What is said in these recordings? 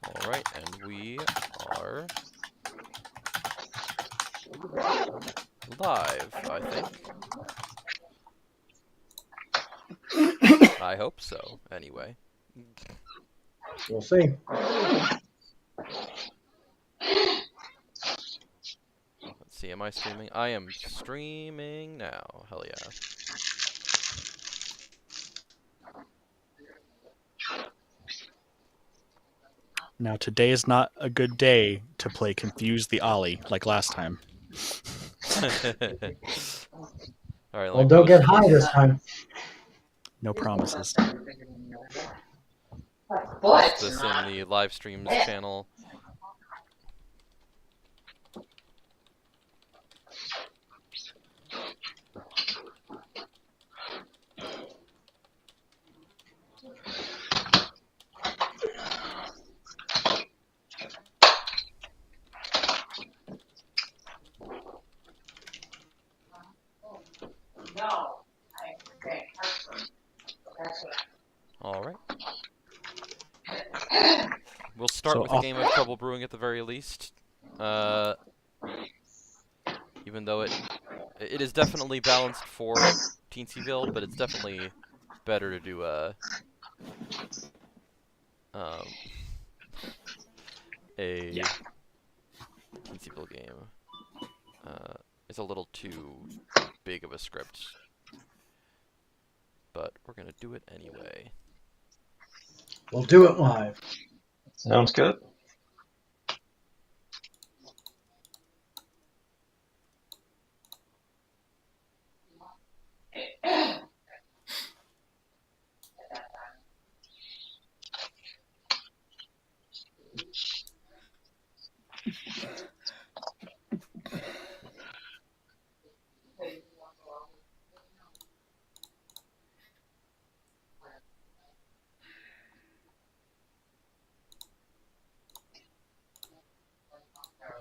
Alright, and we are live, I think. I hope so, anyway. We'll see. Let's see, am I streaming? I am streaming now. Hell yeah. Now, today is not a good day to play Confuse the Ollie like last time. Alright, Well, don't get high this time. No promises. Post this in the live streams channel. Alright. We'll start with a game of Trouble Brewing at the very least. Even though it is definitely balanced for Teensyville, but it's definitely better to do a Teensyville game. It's a little too big of a script, but we're gonna do it anyway. We'll do it live. Sounds good.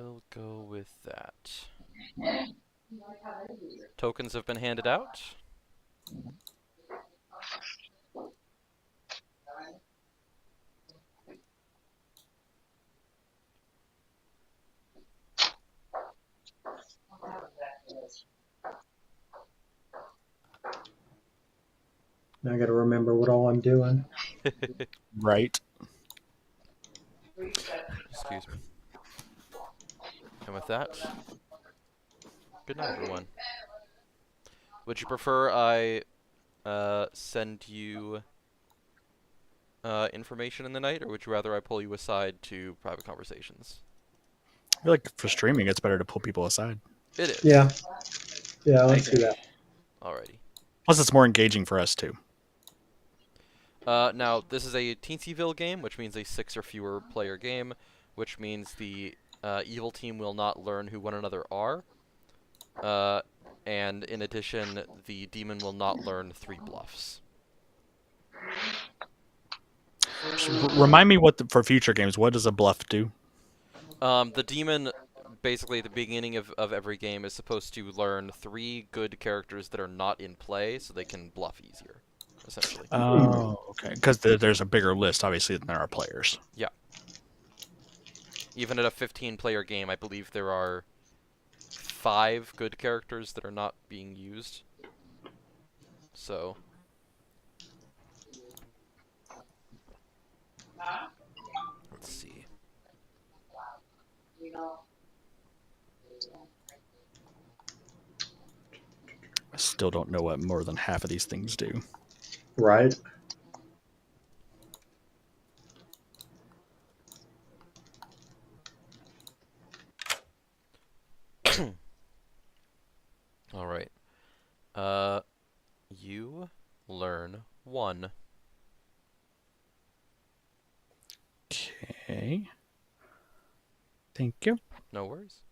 We'll go with that. Tokens have been handed out. Now I got to remember what all I'm doing. Right. Excuse me. And with that, good night, everyone. Would you prefer I send you information in the night, or would you rather I pull you aside to private conversations? I feel like for streaming, it's better to pull people aside. It is. Yeah. Yeah, let's do that. Alrighty. Plus, it's more engaging for us, too. Now, this is a Teensyville game, which means a 6 or fewer player game, which means the evil team will not learn who one another are. And in addition, the demon will not learn 3 bluffs. Remind me for future games, what does a bluff do? The demon, basically at the beginning of every game, is supposed to learn 3 good characters that are not in play, so they can bluff easier, essentially. Oh, okay. Because there's a bigger list, obviously, than there are players. Yeah. Even at a 15-player game, I believe there are 5 good characters that are not being used. So... let's see. I still don't know what more than half of these things do. Right. All right. You learn 1. Okay. Thank you. No worries.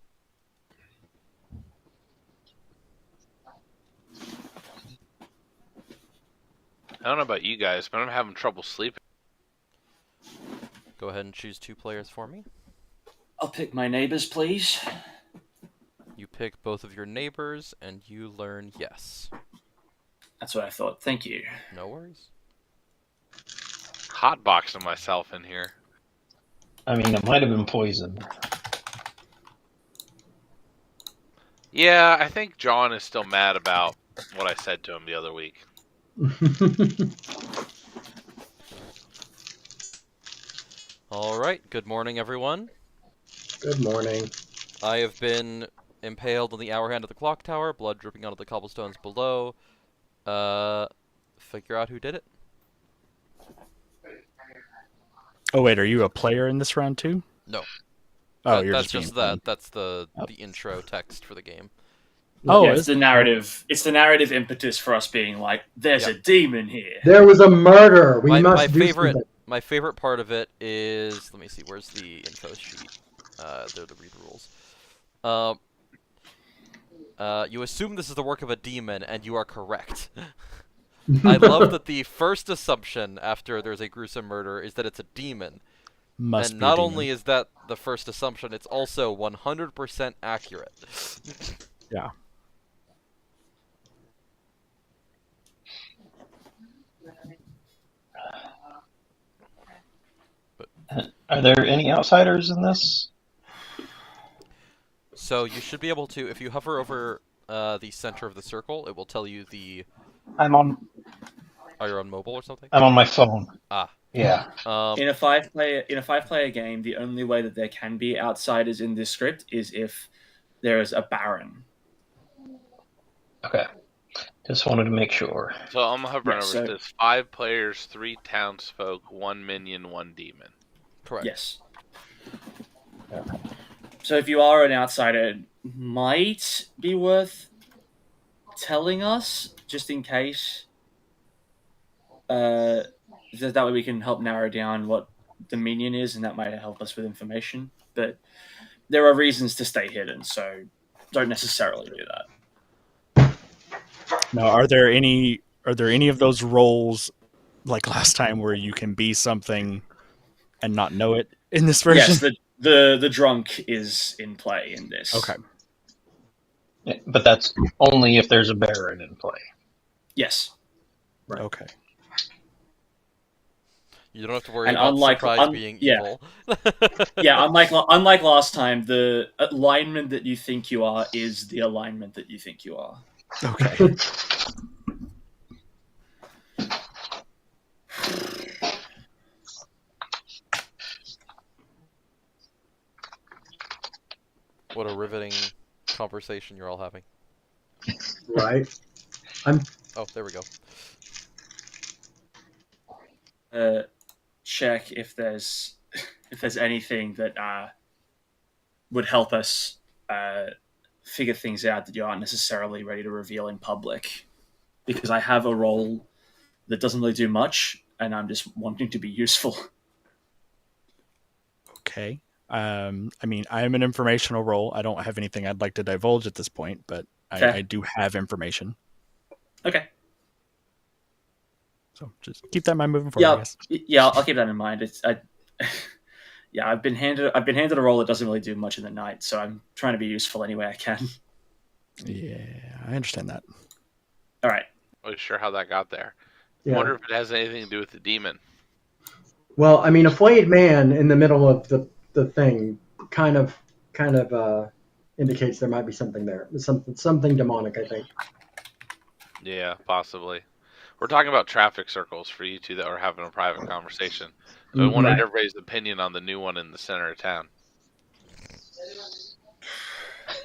I don't know about you guys, but I'm having trouble sleeping. Go ahead and choose 2 players for me. I'll pick my neighbors, please. You pick both of your neighbors, and you learn yes. That's what I thought. Thank you. No worries. Hotboxing myself in here. I mean, it might have been poison. Yeah, I think John is still mad about what I said to him the other week. All right. Good morning, everyone. Good morning. I have been impaled on the hour hand of the clock tower, blood dripping onto the cobblestones below. Figure out who did it. Oh wait, are you a player in this round too? No. Oh, you're That's just just being that. That's the Oh. intro text for the game. Oh, yeah, is it's the narrative. It's the narrative impetus for us being like, "There's Yep. a demon here." There was a murder. We My must do favorite something. my favorite part of it is, let me see, where's the info sheet? They're the read rules. You assume this is the work of a demon, and you are correct. I love that the first assumption after there's a gruesome murder is that it's a demon. must And be a not demon. only is that the first assumption, it's also 100% accurate. Yeah. Are there any outsiders in this? So you should be able to, if you hover over the center of the circle, it will tell you the... I'm on Are on mobile or something? I'm on my phone. Ah. Yeah. In a five-player game, the only way that there can be outsiders in this script is if there is a baron. Okay. Just wanted to make sure. So I'm hovering Yeah, over. so- It says 5 players, 3 townsfolk, 1 minion, 1 demon. Correct. Yes. So if you are an outsider, it might be worth telling us, just in case. That way we can help narrow down what the minion is, and that might help us with information. But there are reasons to stay hidden, so don't necessarily do that. Now, are there any of those roles like last time where you can be something and not know it in this version? Yes, the drunk is in play in this. Okay. Yeah, but that's only if there's a baron in play. Yes. Right. Okay. You don't have to worry And about unlike- surprise being yeah. evil. Yeah, unlike last time, the alignment that you think you are is the alignment that you think you are. Okay. What a riveting conversation you're all having. Right. Oh, there we go. Check if there's anything that would help us figure things out that you aren't necessarily ready to reveal in public. Because I have a role that doesn't really do much, and I'm just wanting to be useful. Okay. I mean, I am an informational role. I don't have anything I'd like to divulge at this point, but Okay. I do have information. Okay. So just keep that in mind moving forward, I guess. Yeah, I'll keep that in mind. Yeah, I've been handed a role that doesn't really do much in the night, so I'm trying to be useful any way I can. Yeah, I understand that. All right. I'm not sure how that got there. I Yeah. wonder if it has anything to do with the demon. Well, I mean, a flayed man in the middle of the thing kind of indicates there might be something there. Something demonic, I think. Yeah, possibly. We're talking about traffic circles for you two that were having a private conversation. So I wanted Right. everybody's opinion on the new one in the center of town.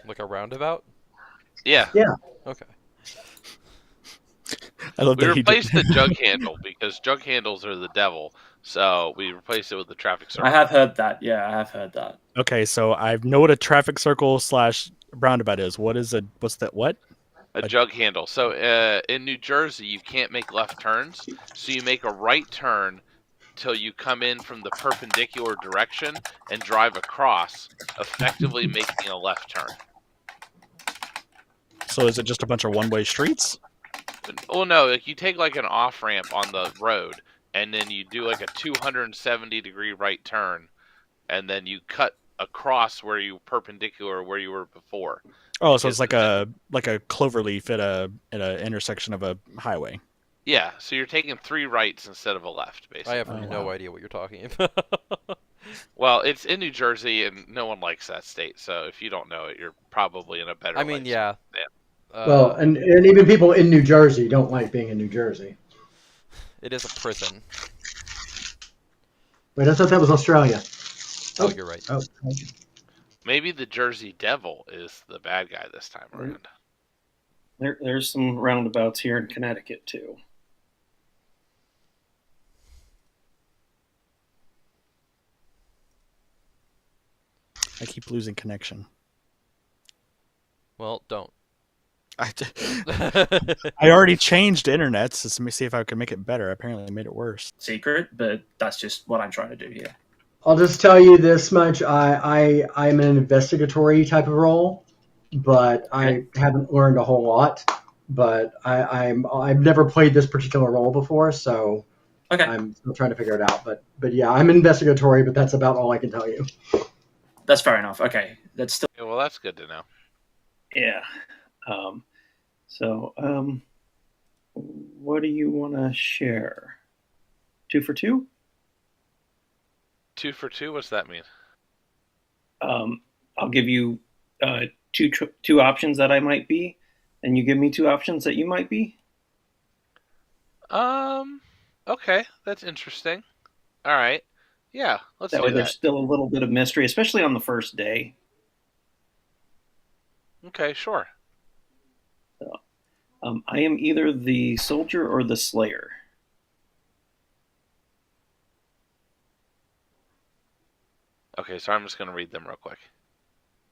Like a roundabout? Yeah, Okay. I love we that he replaced did. the jug handle because jug handles are the devil. So we replaced it with the traffic circle. I have heard that. Yeah, I have heard that. Okay, so I know what a traffic circle / roundabout is. What's that? What? A jug handle. So in New Jersey, you can't make left turns. So you make a right turn till you come in from the perpendicular direction and drive across, effectively making a left turn. So is it just a bunch of one-way streets? Oh no, like you take like an off ramp on the road, and then you do like a 270-degree right turn, and then you cut across where you perpendicular where you were before. Oh, so it's Because like a cloverleaf at a intersection of a highway. Yeah, so you're taking 3 rights instead of a left, basically. I have Oh, no wow. idea what you're talking about. Well, it's in New Jersey, and no one likes that state. So if you don't know it, you're probably in a better I mean, place. yeah. Well, and even people in New Jersey don't like being in New Jersey. It is a prison. Wait, I thought that was Australia. Oh, you're right. Oh, Maybe the Jersey Devil is the bad guy this time around. There's some roundabouts here in Connecticut too. I keep losing connection. Well, don't. I already changed internets. So let me see if I can make it better. Apparently, I made it worse. Secret, but that's just what I'm trying to do here. I'll just tell you this much: I'm an investigatory type of role, but I haven't learned a whole lot. But I've never played this particular role before, so Okay, I'm still trying to figure it out. But yeah, I'm investigatory, but that's about all I can tell you. that's fair enough. Okay, that's still Yeah, well, that's good to know. Yeah. So, what do you want to share? 2 for 2? 2 for 2. What's that mean? I'll give you two options that I might be, and you give me 2 options that you might be. Okay, that's interesting. All right, yeah, let's That do way, there's that. still a little bit of mystery, especially on the first day. Okay, sure. So, I am either the soldier or the slayer. Okay, so I'm just gonna read them real quick.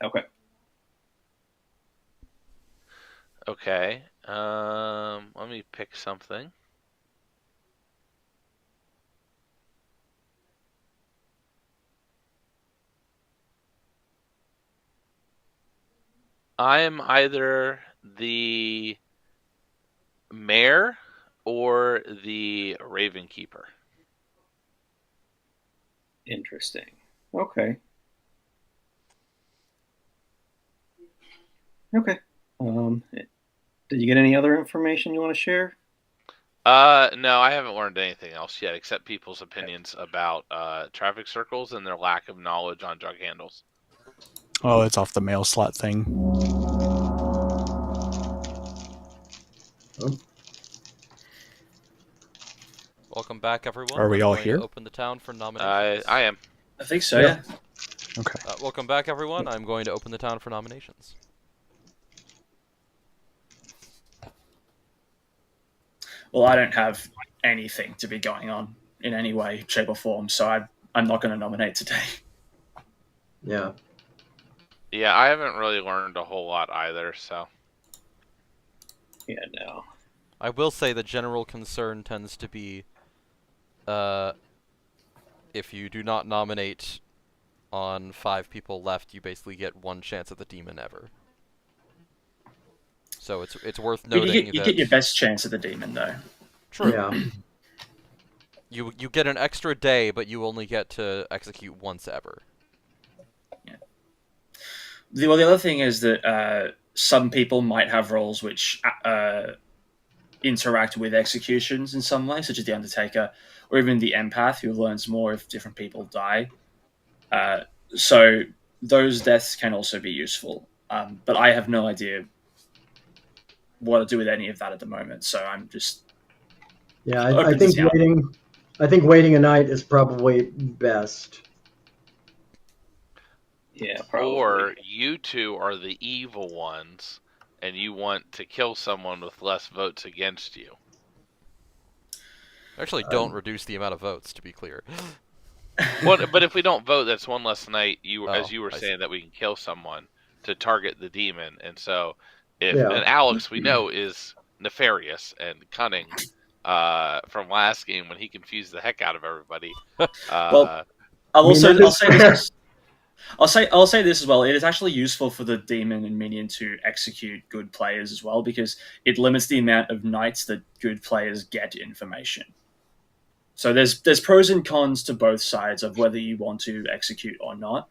Okay. Okay. Let me pick something. I am either the mayor or the Raven Keeper. Interesting. Okay. Okay. Did you get any other information you want to share? No, I haven't learned anything else yet except people's opinions about traffic circles and their lack of knowledge on jug handles. Oh, it's off the mail slot thing. Welcome back, everyone. Are we I'm all going here? to open the town for nominations. I am. I think so. Yeah. Yeah. Okay. Welcome back, everyone. I'm going to open the town for nominations. Well, I don't have anything to be going on in any way, shape, or form, so I'm not going to nominate today. Yeah. Yeah, I haven't really learned a whole lot either, so. Yeah, no. I will say the general concern tends to be, if you do not nominate on 5 people left, you basically get 1 chance at the demon ever. So it's worth But noting you that get your best chance at the demon, though. true. Yeah. You get an extra day, but you only get to execute once ever. The other thing is that some people might have roles which interact with executions in some way, such as the Undertaker, or even the Empath, who learns more if different people die. So those deaths can also be useful. But I have no idea what to do with any of that at the moment, so I'm just Yeah. open to town. I think waiting a night is probably best. Yeah, probably. Or you two are the evil ones, and you want to kill someone with less votes against you. Actually, don't reduce the amount of votes, to be clear. Well, but if we don't vote, that's one less night. Oh, As you were I saying, that we can kill someone to target the demon, and so if Yeah. and Alex we know is nefarious and cunning from last game when he confused the heck out of everybody. Well, I'll say this as well. It is actually useful for the demon and minion to execute good players as well, because it limits the amount of nights that good players get information. So there's pros and cons to both sides of whether you want to execute or not.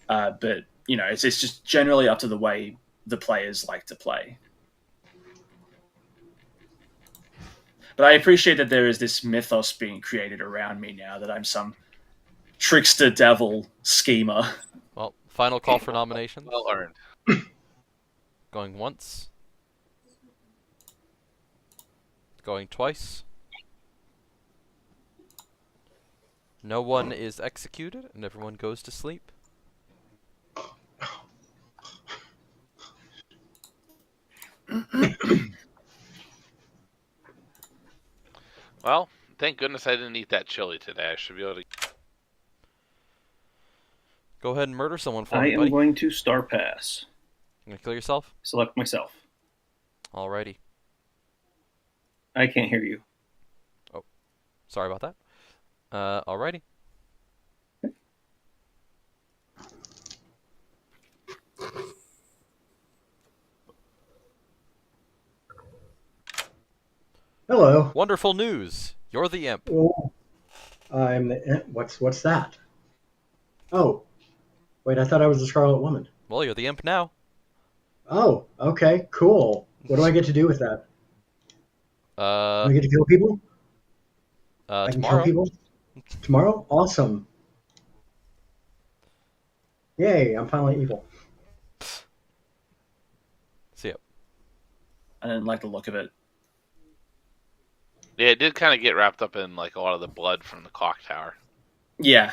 But it's just generally up to the way the players like to play. But I appreciate that there is this mythos being created around me now that I'm some trickster, devil, schemer. Well, final call for nominations. Well earned. Going once. Going twice. No one is executed, and everyone goes to sleep. Well, thank goodness I didn't eat that chili today. I should be able to. Go ahead and murder someone for I me, am buddy. going to star pass. You gonna kill yourself? Select myself. Alrighty. I can't hear you. Sorry about that. Alrighty. Hello. Wonderful news. You're the imp. Oh, I'm the. What's that? Oh, wait. I thought I was the Scarlet Woman. Well, you're the imp now. Oh, okay, cool. What do I get to do with that? Do I get to kill people? I can kill Tomorrow. people tomorrow. Awesome. Yay! I'm finally evil. See ya. I didn't like the look of it. Yeah, it did kind of get wrapped up in like a lot of the blood from the clock tower. Yeah.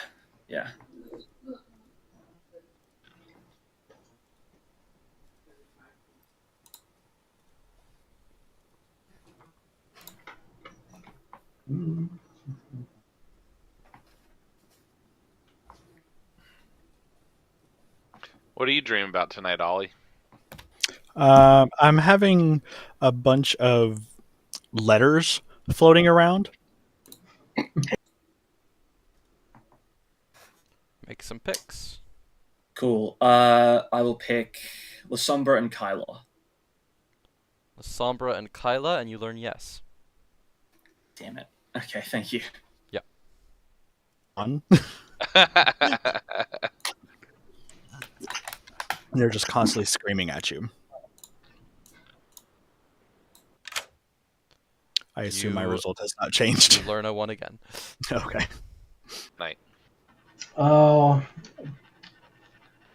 Mm. What are you dreaming about tonight, Ollie? I'm having a bunch of letters floating around. Make some picks. Cool. I will pick Lasombra and Kyla. Sombra and Kyla, and you learn yes. Damn it. Okay, thank you. On. They're just constantly screaming at you. I assume my You- result has not changed. You learn a 1 again. Okay. Night. Oh,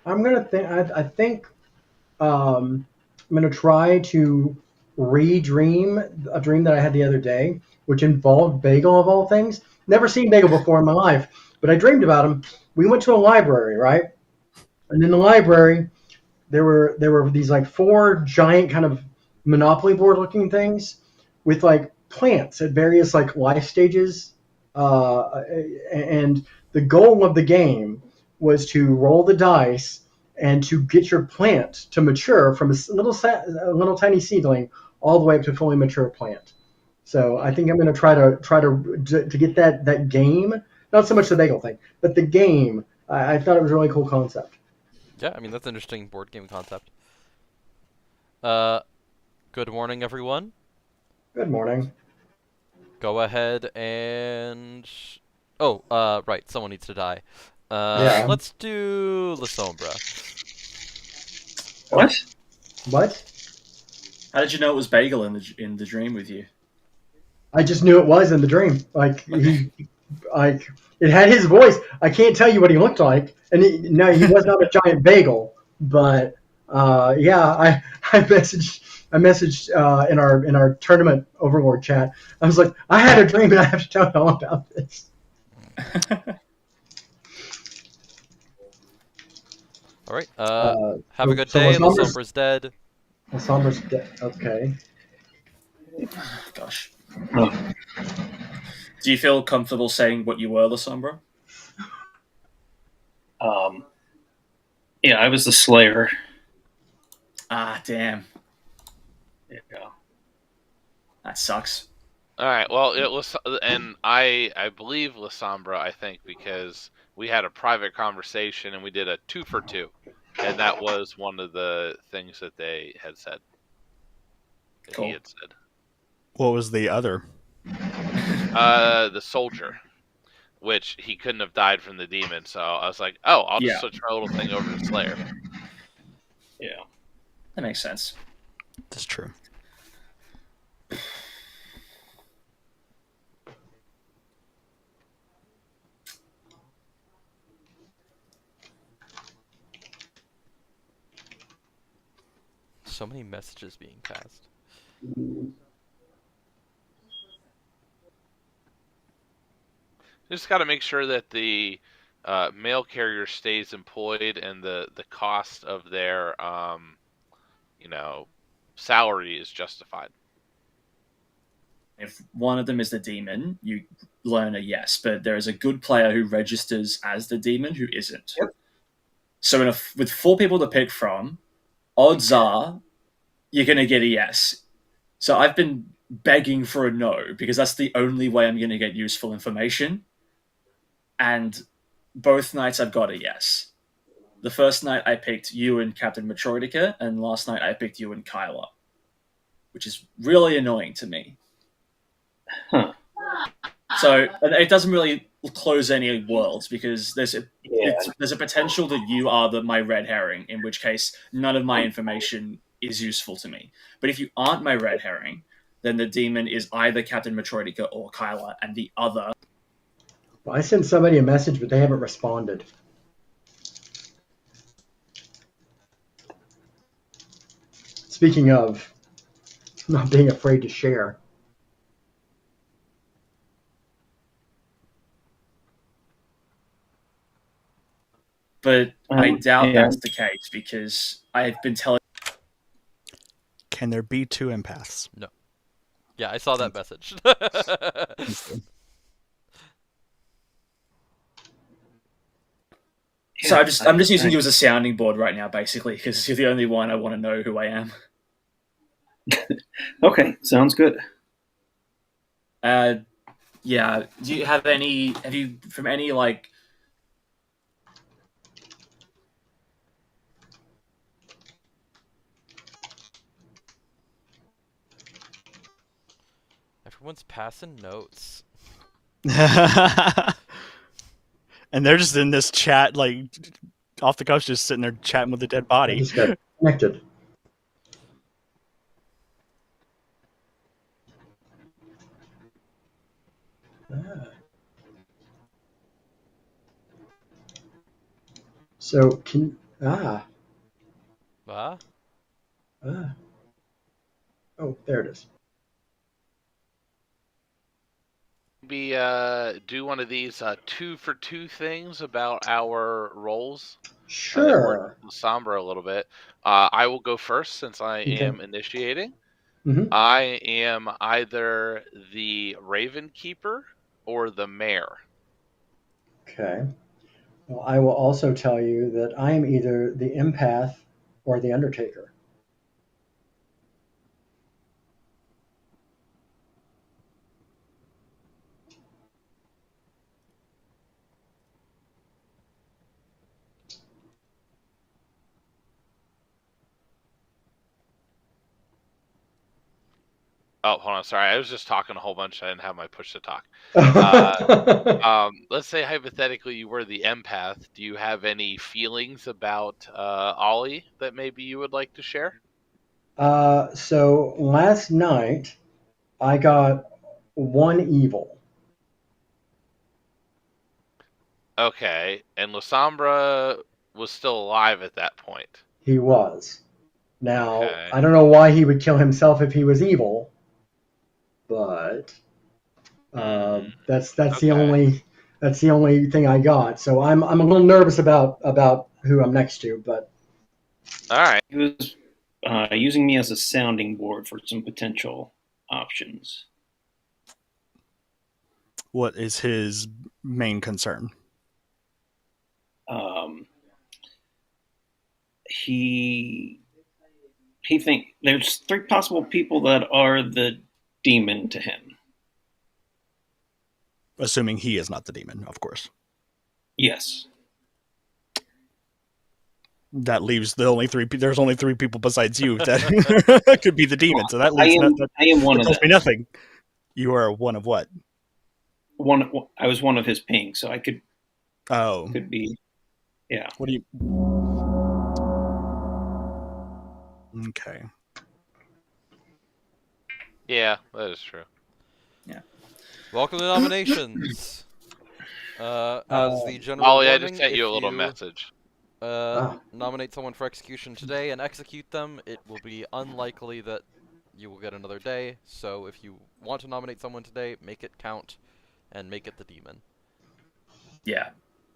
I'm gonna think. I think I'm gonna try to re-dream a dream that I had the other day, which involved Bagel of all things. Never seen Bagel before in my life, but I dreamed about him. We went to a library, right? And in the library, there were these like 4 giant kind of Monopoly board looking things with like plants at various like life stages, and the goal of the game was to roll the dice and to get your plant to mature from a little tiny seedling all the way up to a fully mature plant. So I think I'm going to try to get that game, not so much the bagel thing, but the game. I thought it was a really cool concept. Yeah, I mean, that's an interesting board game concept. Good morning, everyone. Good morning. Go ahead and... Oh, right, someone needs to die. Yeah. Let's do La Sombra. What? What? How did you know it was Bagel in the dream with you? I just knew it was in the dream. Like it had his voice. I can't tell you what he looked like, and no, he was not a giant bagel. But yeah, I messaged in our tournament Overlord chat. I was like, I had a dream, and I have to tell you all about this. All right, have a good so day. La Sombra's- Sombra's dead. Sombra's dead. Okay. Gosh. Oh. Do you feel comfortable saying what you were, Lasombra? Yeah, I was the Slayer. Ah, damn. Yeah. That sucks. All right. Well, it was, and I believe Lasombra. I think because we had a private conversation and we did a 2 for 2, and that was one of the things that they had said. That Cool. he had said. What was the other? The soldier, which he couldn't have died from the demon. So I was like, oh, I'll just Yeah. switch my little thing over to Slayer. Yeah. That makes sense. That's true. so many messages being passed. Just got to make sure that the mail carrier stays employed and the cost of their salary is justified. If one of them is the demon, you learn a yes, but there is a good player who registers as the demon who isn't. Yep. So with 4 people to pick from, odds are you're going to get a yes. So I've been begging for a no because that's the only way I'm going to get useful information. And both nights I've got a yes. The first night I picked you and Captain Metroidica, and last night I picked you and Kyla, which is really annoying to me. Huh. So it doesn't really close any worlds because there's a potential that you are my red herring, in which case none of my information is useful to me. But if you aren't my red herring, then the demon is either Captain Metroidica or Kyla, and the other. Well, I sent somebody a message, but they haven't responded. Speaking of not being afraid to share. But I doubt yeah. that's the case because I've been telling. Can there be 2 empaths? No. Yeah, I saw that message. So I'm just using you as a sounding board right now, basically, because you're the only one I want to know who I am. Okay, sounds good. Yeah. Do you have any? Have you from any like? Everyone's passing notes. And they're just in this chat, like off the cuff, just sitting there chatting with the dead I body. just got connected. So Ah. Oh, there it is. Maybe do one of these 2 for 2 things about our roles. Sure. Sombra a little bit. I will go first since I am initiating. Mhm. I am either the Raven Keeper or the Mayor. Okay. Well, I will also tell you that I am either the empath or the Undertaker. Oh, hold on. Sorry, I was just talking a whole bunch. I didn't have my push to talk. Let's say hypothetically you were the empath. Do you have any feelings about Ollie that maybe you would like to share? So last night I got 1 evil. Okay, and Lasombra was still alive at that point. He was. Now, Okay. I don't know why he would kill himself if he was evil, but that's the only thing I got. So I'm a little nervous about who I'm next to, but All right. He was using me as a sounding board for some potential options. What is his main concern? He think there's 3 possible people that are the demon to him. Assuming he is not the demon, of course. Yes. That leaves there's only 3 people besides you that could be the demon. So that leaves I am one that of tells them. me nothing. You are one of what? I was one of his ping, so I could be. Yeah. What do you? Okay. Yeah, that is true. Yeah. Welcome to nominations. As the general Ollie, I warning, just sent you if a little message. Nominate someone for execution today and execute them. It will be unlikely that you will get another day, so if you want to nominate someone today, make it count, and make it the demon. Yeah.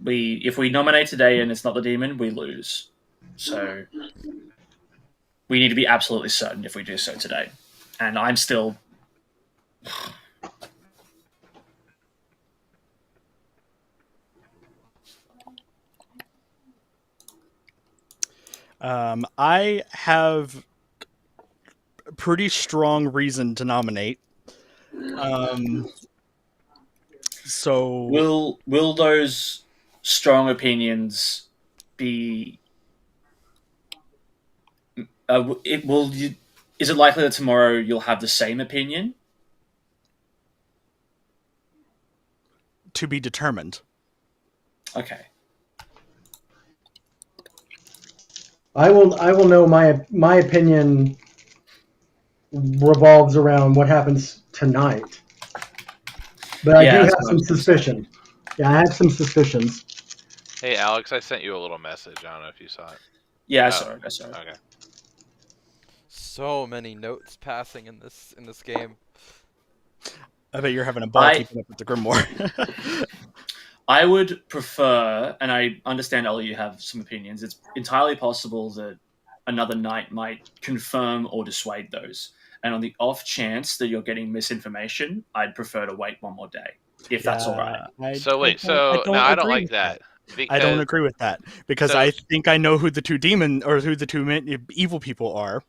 If we nominate today and it's not the demon, we lose. So we need to be absolutely certain if we do so today. And I'm still... I have pretty strong reason to nominate. So Will those strong opinions be... is it likely that tomorrow you'll have the same opinion? to be determined. Okay. I will know my opinion revolves around what happens tonight. But I Yeah, do that's have what I some was gonna say. suspicion. Yeah, I have some suspicions. Hey, Alex, I sent you a little message. I don't know if you saw it. Yeah, I Oh, saw it. Okay. So many notes passing in this game. I bet you're having a ball keeping up with the Grimoire. I would prefer, and I understand, Ollie, you have some opinions. It's entirely possible that another night might confirm or dissuade those. And on the off chance that you're getting misinformation, I'd prefer to wait one more day, if that's all right. I I don't agree like with that. I don't Because agree with that because So- I think I know who the two evil people are.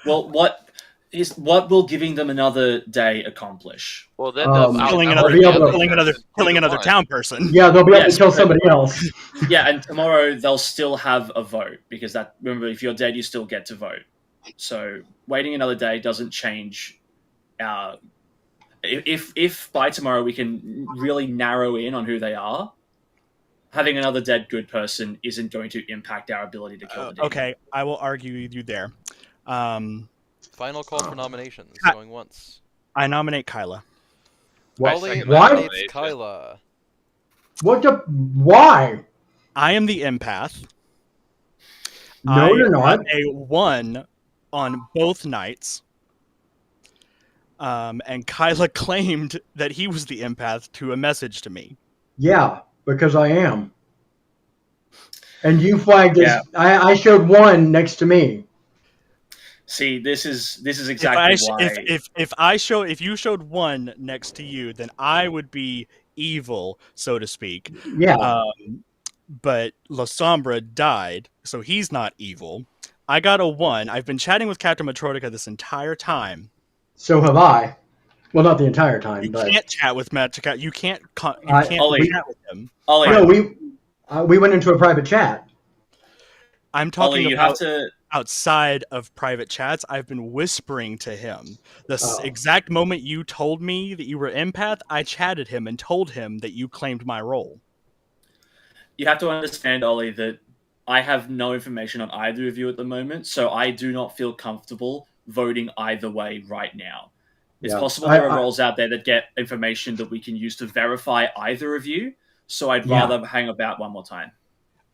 Well, what will giving them another day accomplish? well, then Killing I'll be able to- killing another town person. Yeah, they'll be able Yes, to kill but- somebody else. Yeah, and tomorrow they'll still have a vote because remember, if you're dead, you still get to vote. So waiting another day doesn't change our. If by tomorrow we can really narrow in on who they are, having another dead good person isn't going to impact our ability to kill the demon. Okay, I will argue with you there. Final call for nominations. Going once. I nominate Kyla. What? Ollie Why? nominates Kyla. Why? I am the empath. No, you're not. got a 1 on both nights. And Kyla claimed that he was the empath to a message to me. Yeah, because I am. And you flagged this. Yeah. I showed 1 next to me. See, this is exactly why. If you showed 1 next to you, then I would be evil, so to speak. Yeah. But La Sombra died, so he's not evil. I got a 1. I've been chatting with Captain Matronica this entire time. So have I. Well, not the entire time, You but can't chat with Matronica. You can't Ollie, chat with him. Ollie, no, we went into a private chat. I'm talking Ollie, you about have to. outside of private chats. I've been whispering to him. The Oh. exact moment you told me that you were empath, I chatted him and told him that you claimed my role. You have to understand, Ollie, that I have no information on either of you at the moment, so I do not feel comfortable voting either way right now. It's Yeah. possible there are roles out there that get information that we can use to verify either of you, so I'd rather hang about one more time.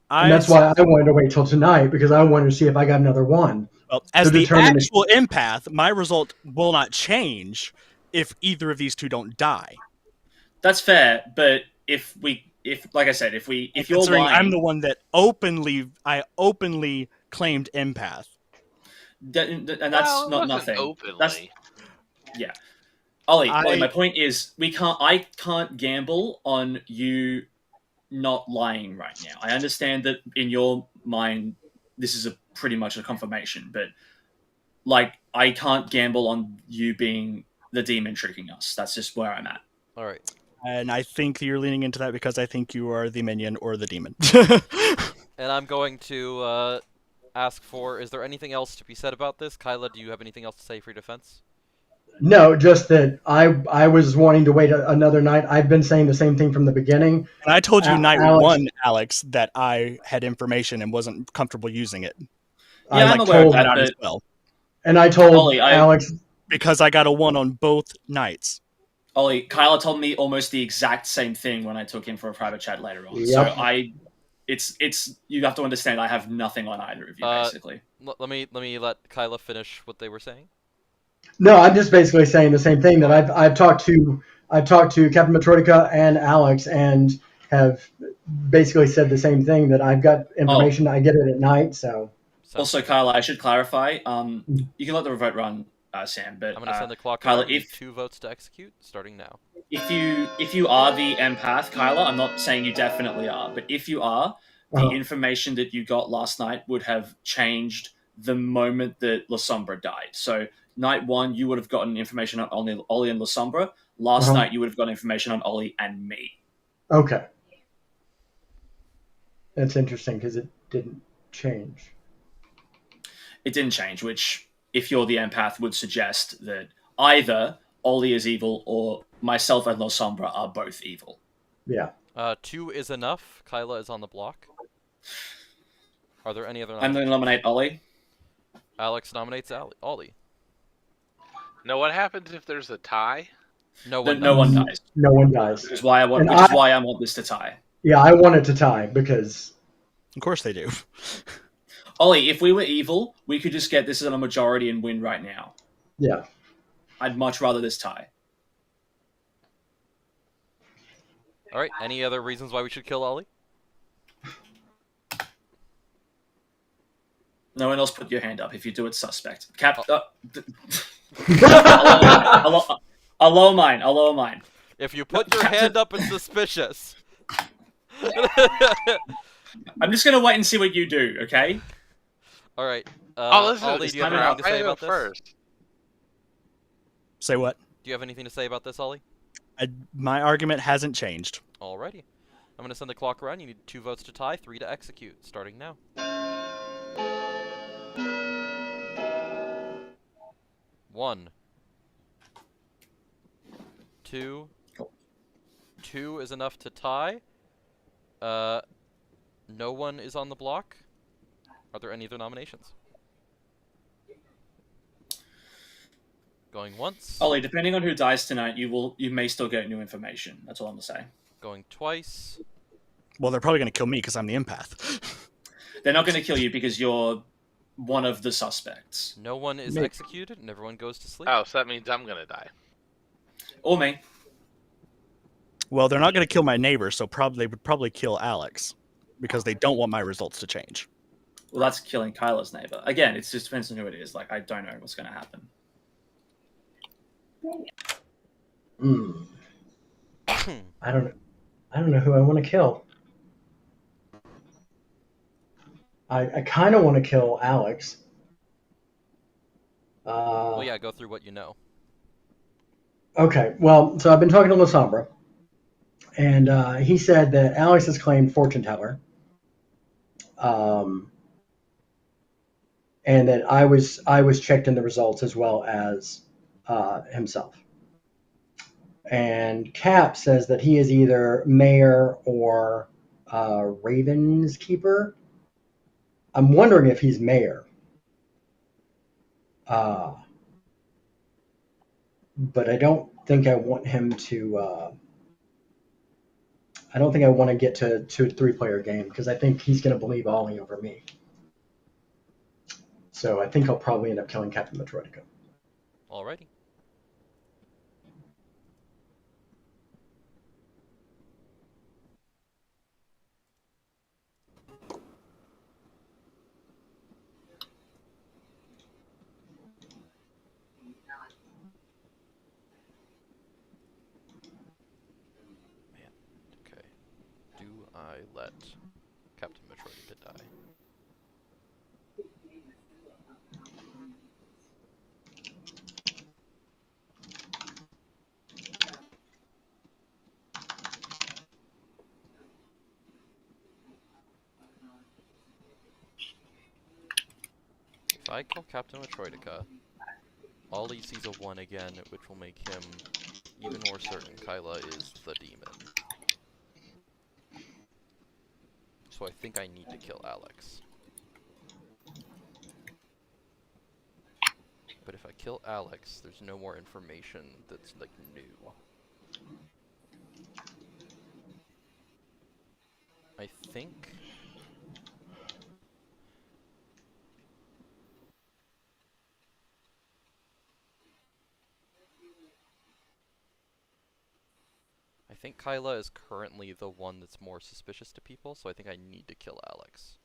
And that's why I wanted to wait till tonight, because I wanted to see if I got another 1. Well, as to the determine if- actual empath, my result will not change if either of these two don't die. That's fair, but if like I said, if you're Considering lying, I'm the one that openly claimed empath. and that's Well, it not wasn't nothing. openly. Yeah. Ollie, I- my point is I can't gamble on you not lying right now. I understand that in your mind this is pretty much a confirmation, but like I can't gamble on you being the demon tricking us. That's just where I'm at. All right. And I think you're leaning into that because I think you are the minion or the demon. And I'm going to ask for, is there anything else to be said about this? Kyla, do you have anything else to say for your defense? No, just that I was wanting to wait another night. I've been saying the same thing from the beginning. And I told you night Alex- 1, Alex, that I had information and wasn't comfortable using it. Yeah, I'm aware of told, that, Out but as well. and I told Ollie, Alex. Because I got a 1 on both nights. Ollie, Kyla told me almost the exact same thing when I took him for a private chat later on. Yep. So it's you have to understand. I have nothing on either of you, basically. Let me let Kyla finish what they were saying. No, I'm just basically saying the same thing that I've talked to Captain Matroica and Alex and have basically said the same thing, that I've got information. I get it at night, so. Sounds Also, good. Kyla, I should clarify. You can let the vote run, Sam. But I'm gonna send the clock Kyla, around. You need 2 votes to execute, starting now. if you are the empath, Kyla, I'm not saying you definitely are, but if you are, the information that you got last night would have changed the moment that La Sombra died. So night 1, you would have gotten information on Ollie and La Sombra. Last night, you would have gotten information on Ollie and me. Okay. That's interesting because it didn't change. It didn't change, which, if you're the empath, would suggest that either Ollie is evil or myself and La Sombra are both evil. Yeah. 2 is enough. Kyla is on the block. Are there any other I'm going nominations? to nominate Ollie. Alex nominates Ollie. Now, what happens if there's a tie? No one No one dies. No one dies. Which is why I want this to tie. Yeah, I want it to tie because. Of course they do. Ollie, if we were evil, we could just get this on a majority and win right now. Yeah. I'd much rather this tie. All right. Any other reasons why we should kill Ollie? No one else put your hand up. If you do, it's suspect. I'll lower mine. If you put your hand up, it's suspicious. I'm just gonna wait and see what you do. Okay. All right. Listen, Ollie, do you have anything to say about this? First. Say what? Do you have anything to say about this, Ollie? My argument hasn't changed. Alrighty. I'm going to send the clock around. You need 2 votes to tie, 3 to execute. Starting now. 1. 2. 2 is enough to tie. No one is on the block. Are there any other nominations? Going once. Ollie, depending on who dies tonight, you may still get new information. That's all I'm gonna say. Going twice. Well, they're probably going to kill me because I'm the empath. They're not going to kill you because you're one of the suspects. No one is executed, and everyone goes to sleep. Oh, so that means I'm gonna die. Or me. Well, they're not going to kill my neighbor, so they would probably kill Alex because they don't want my results to change. Well, that's killing Kyla's neighbor. Again, it just depends on who it is. Like, I don't know what's going to happen. I don't know who I want to kill. I kind of want to kill Alex. Well, yeah, go through what you know. Okay, well, so I've been talking to La Sombra, and he said that Alex has claimed fortune teller, and that I was checked in the results as well as himself. And Cap says that he is either mayor or Raven's keeper. I'm wondering if he's mayor. But I don't think I want him to. I don't think I want to get to a 3-player game because I think he's going to believe Ollie over me. So I think I'll probably end up killing Captain Matroica. Alrighty. I let Captain Matroica die? If I kill Captain Matroica, Ollie sees a 1 again, which will make him even more certain Kyla is the demon. So I think I need to kill Alex. But if I kill Alex, there's no more information that's, like, new. I think think Kyla is currently the one that's more suspicious to people, so I think I need to kill Alex.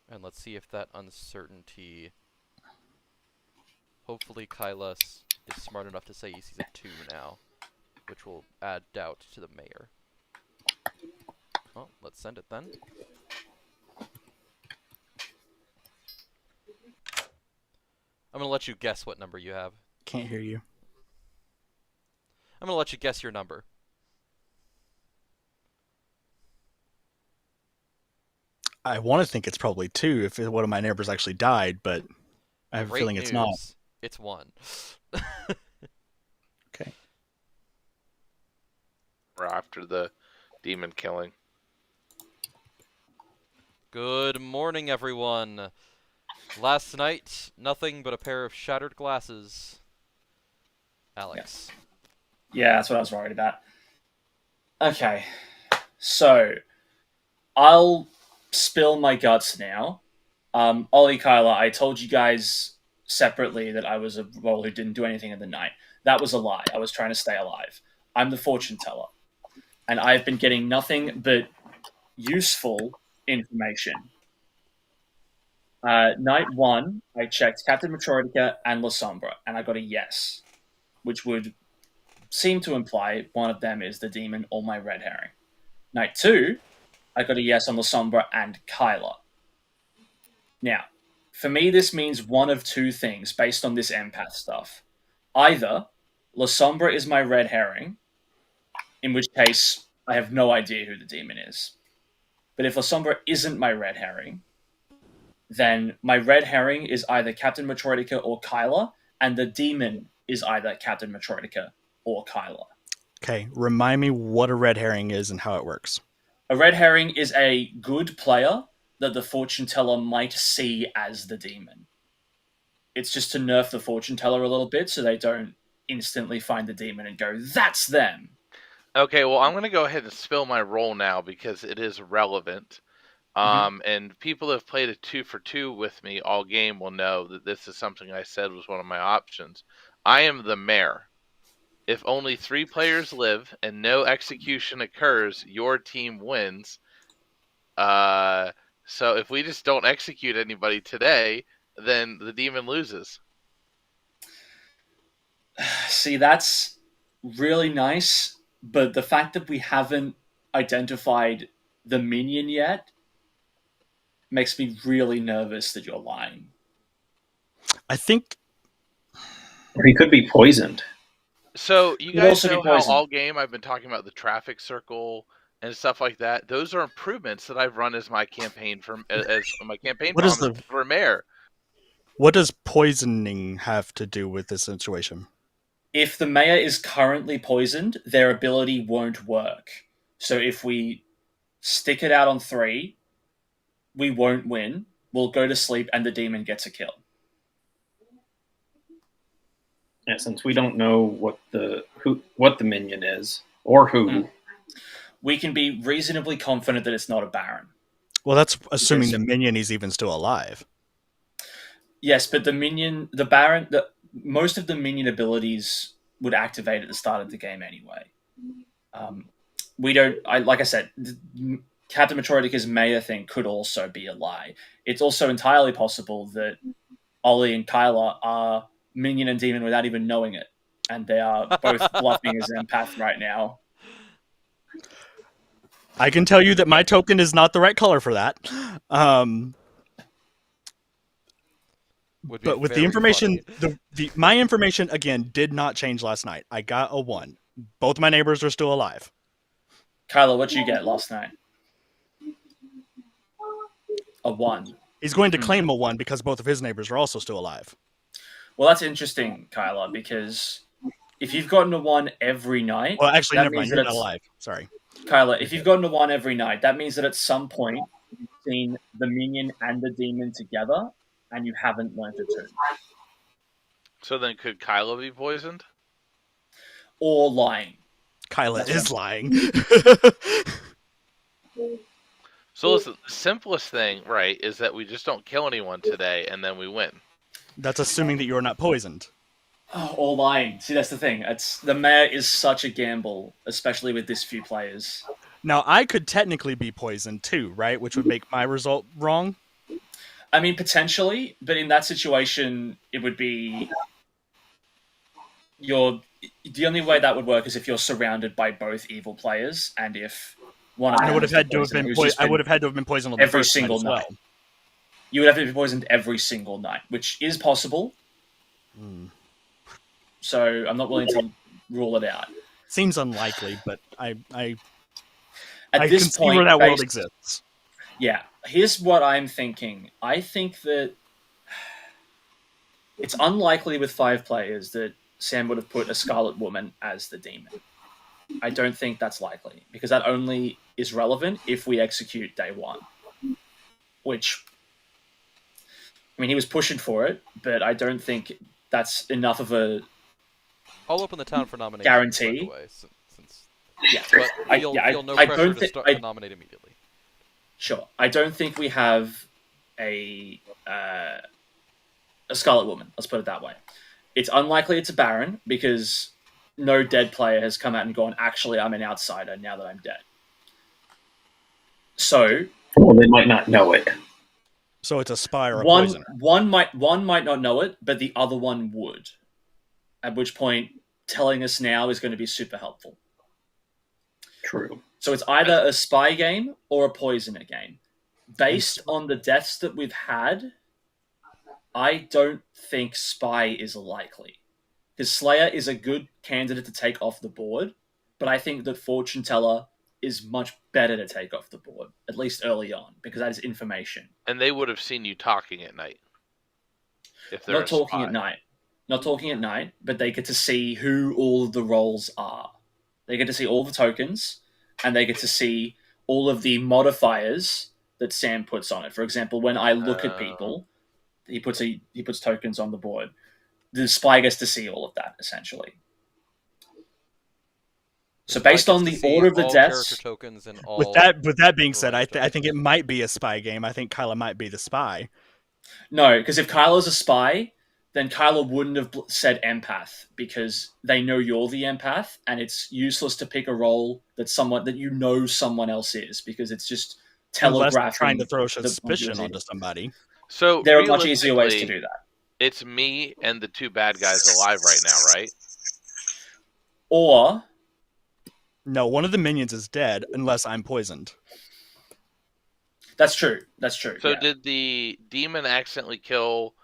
And let's see if that uncertainty... Hopefully Kyla is smart enough to say he sees a 2 now, which will add doubt to the mayor. Well, let's send it then. I'm gonna let you guess what number you have. Can't hear you. I'm gonna let you guess your number. I want to think it's probably 2 if one of my neighbors actually died, but I have a feeling it's not. It's 1. Okay. We're after the demon killing. Good morning, everyone. Last night, nothing but a pair of shattered glasses. Alex. Yeah, that's what I was worried about. Okay, so I'll spill my guts now. Ollie, Kyla, I told you guys separately that I was a role who didn't do anything in the night. That was a lie. I was trying to stay alive. I'm the fortune teller, and I've been getting nothing but useful information. Night 1, I checked Captain Matrodica and La Sombra, and I got a yes, which would seem to imply one of them is the demon or my red herring. Night 2, I got a yes on La Sombra and Kyla. Now, for me, this means one of 2 things based on this empath stuff. Either La Sombra is my red herring, in which case I have no idea who the demon is. But if La Sombra isn't my red herring, then my red herring is either Captain Matrodica or Kyla, and the demon is either Captain Matrodica or Kyla. Okay, remind me what a red herring is and how it works. A red herring is a good player that the fortune teller might see as the demon. It's just to nerf the fortune teller a little bit so they don't instantly find the demon and go, that's them. Okay, well, I'm going to go ahead and spill my role now because it is relevant. And people who have played a 2 for 2 with me all game will know that this is something I said was one of my options. I am the mayor. If only 3 players live and no execution occurs, your team wins. So if we just don't execute anybody today, then the demon loses. See, that's really nice, but the fact that we haven't identified the minion yet makes me really nervous that you're lying. I think... Or he could be poisoned. So you Could guys also be know how poisoned. all game I've been talking about the traffic circle and stuff like that. Those are improvements that I've run as my campaign What is promise for mayor. What does poisoning have to do with this situation? If the mayor is currently poisoned, their ability won't work. So if we stick it out on 3, we won't win. We'll go to sleep and the demon gets a kill. Yeah, since we don't know what the minion is or who. We can be reasonably confident that it's not a Baron. Well, that's assuming Because- the minion is even still alive. Yes, but the Baron, most of the minion abilities would activate at the start of the game anyway. Like I said, Captain Matrodica's mayor thing could also be a lie. It's also entirely possible that Ollie and Kyla are minion and demon without even knowing it, and they are both bluffing as empath right now. I can tell you that my token is not the right color for that. But with the information, my information, again, did not change last night. I got a 1. Both my neighbors are still alive. Kyla, what'd you get last night? A 1. He's going to claim a 1 because both of his neighbors are also still alive. Well, that's interesting, Kyla, because if you've gotten a 1 every night... Well, actually, that never mind. means You're that not alive. Sorry. Kyla, if you've gotten a 1 every night, that means that at some point you've seen the minion and the demon together, and you haven't learned a 2. So then could Kyla be poisoned? Or lying. Kyla is lying. So listen, the simplest thing, right, is that we just don't kill anyone today and then we win. That's assuming that you're not poisoned. Oh, or lying. See, that's the thing. The mayor is such a gamble, especially with this few players. Now, I could technically be poisoned too, right? Which would make my result wrong. I mean, potentially, but in that situation, it would be the only way that would work is if you're surrounded by both evil players, and if one of them I would have was had to have poison, been. who's just I would have had to have been poisoned on the every first night single as well. night. You would have to be poisoned every single night, which is possible. So I'm not willing to rule it out. Seems unlikely, but I At can this see point, where that world exists. Yeah, here's what I'm thinking. I think that it's unlikely with 5 players that Sam would have put a Scarlet Woman as the demon. I don't think that's likely, because that only is relevant if we execute day 1. Which, I mean, he was pushing for it, but I don't think that's enough of a I'll open the town for nominations. guarantee. By the way, since Yeah, but feel no pressure to nominate immediately. Sure. I don't think we have a Scarlet Woman. Let's put it that way. It's unlikely it's a Baron because no dead player has come out and gone, actually, I'm an outsider now that I'm dead. So... Well, they might not know it. So it's a spy or a poisoner. One might not know it, but the other one would. At which point, telling us now is going to be super helpful. True. So it's either a spy game or a poisoner game. Based on the deaths that we've had, I don't think spy is likely. Because Slayer is a good candidate to take off the board, but I think that Fortune Teller is much better to take off the board, at least early on, because that is information. And they would have seen you talking at night. If they're Not talking at night. Not talking at night, but they get to see who all of the roles are. They get to see all the tokens, and they get to see all of the modifiers that Sam puts on it. For example, when I look at people, he puts tokens on the board. The spy gets to see all of that, essentially. So based on the order of the deaths, tokens and all with that being said, I think it might be a spy game. I think Kyla might be the spy. No, because if Kyla's a spy, then Kyla wouldn't have said empath because they know you're the empath, and it's useless to pick a role that someone else is because it's just telegraphing. Unless trying to throw suspicion onto somebody. So there are much easier ways to do that. It's me and the 2 bad guys alive right now, right? Or no, one of the minions is dead unless I'm poisoned. That's true. That's true. So yeah. did the demon accidentally kill?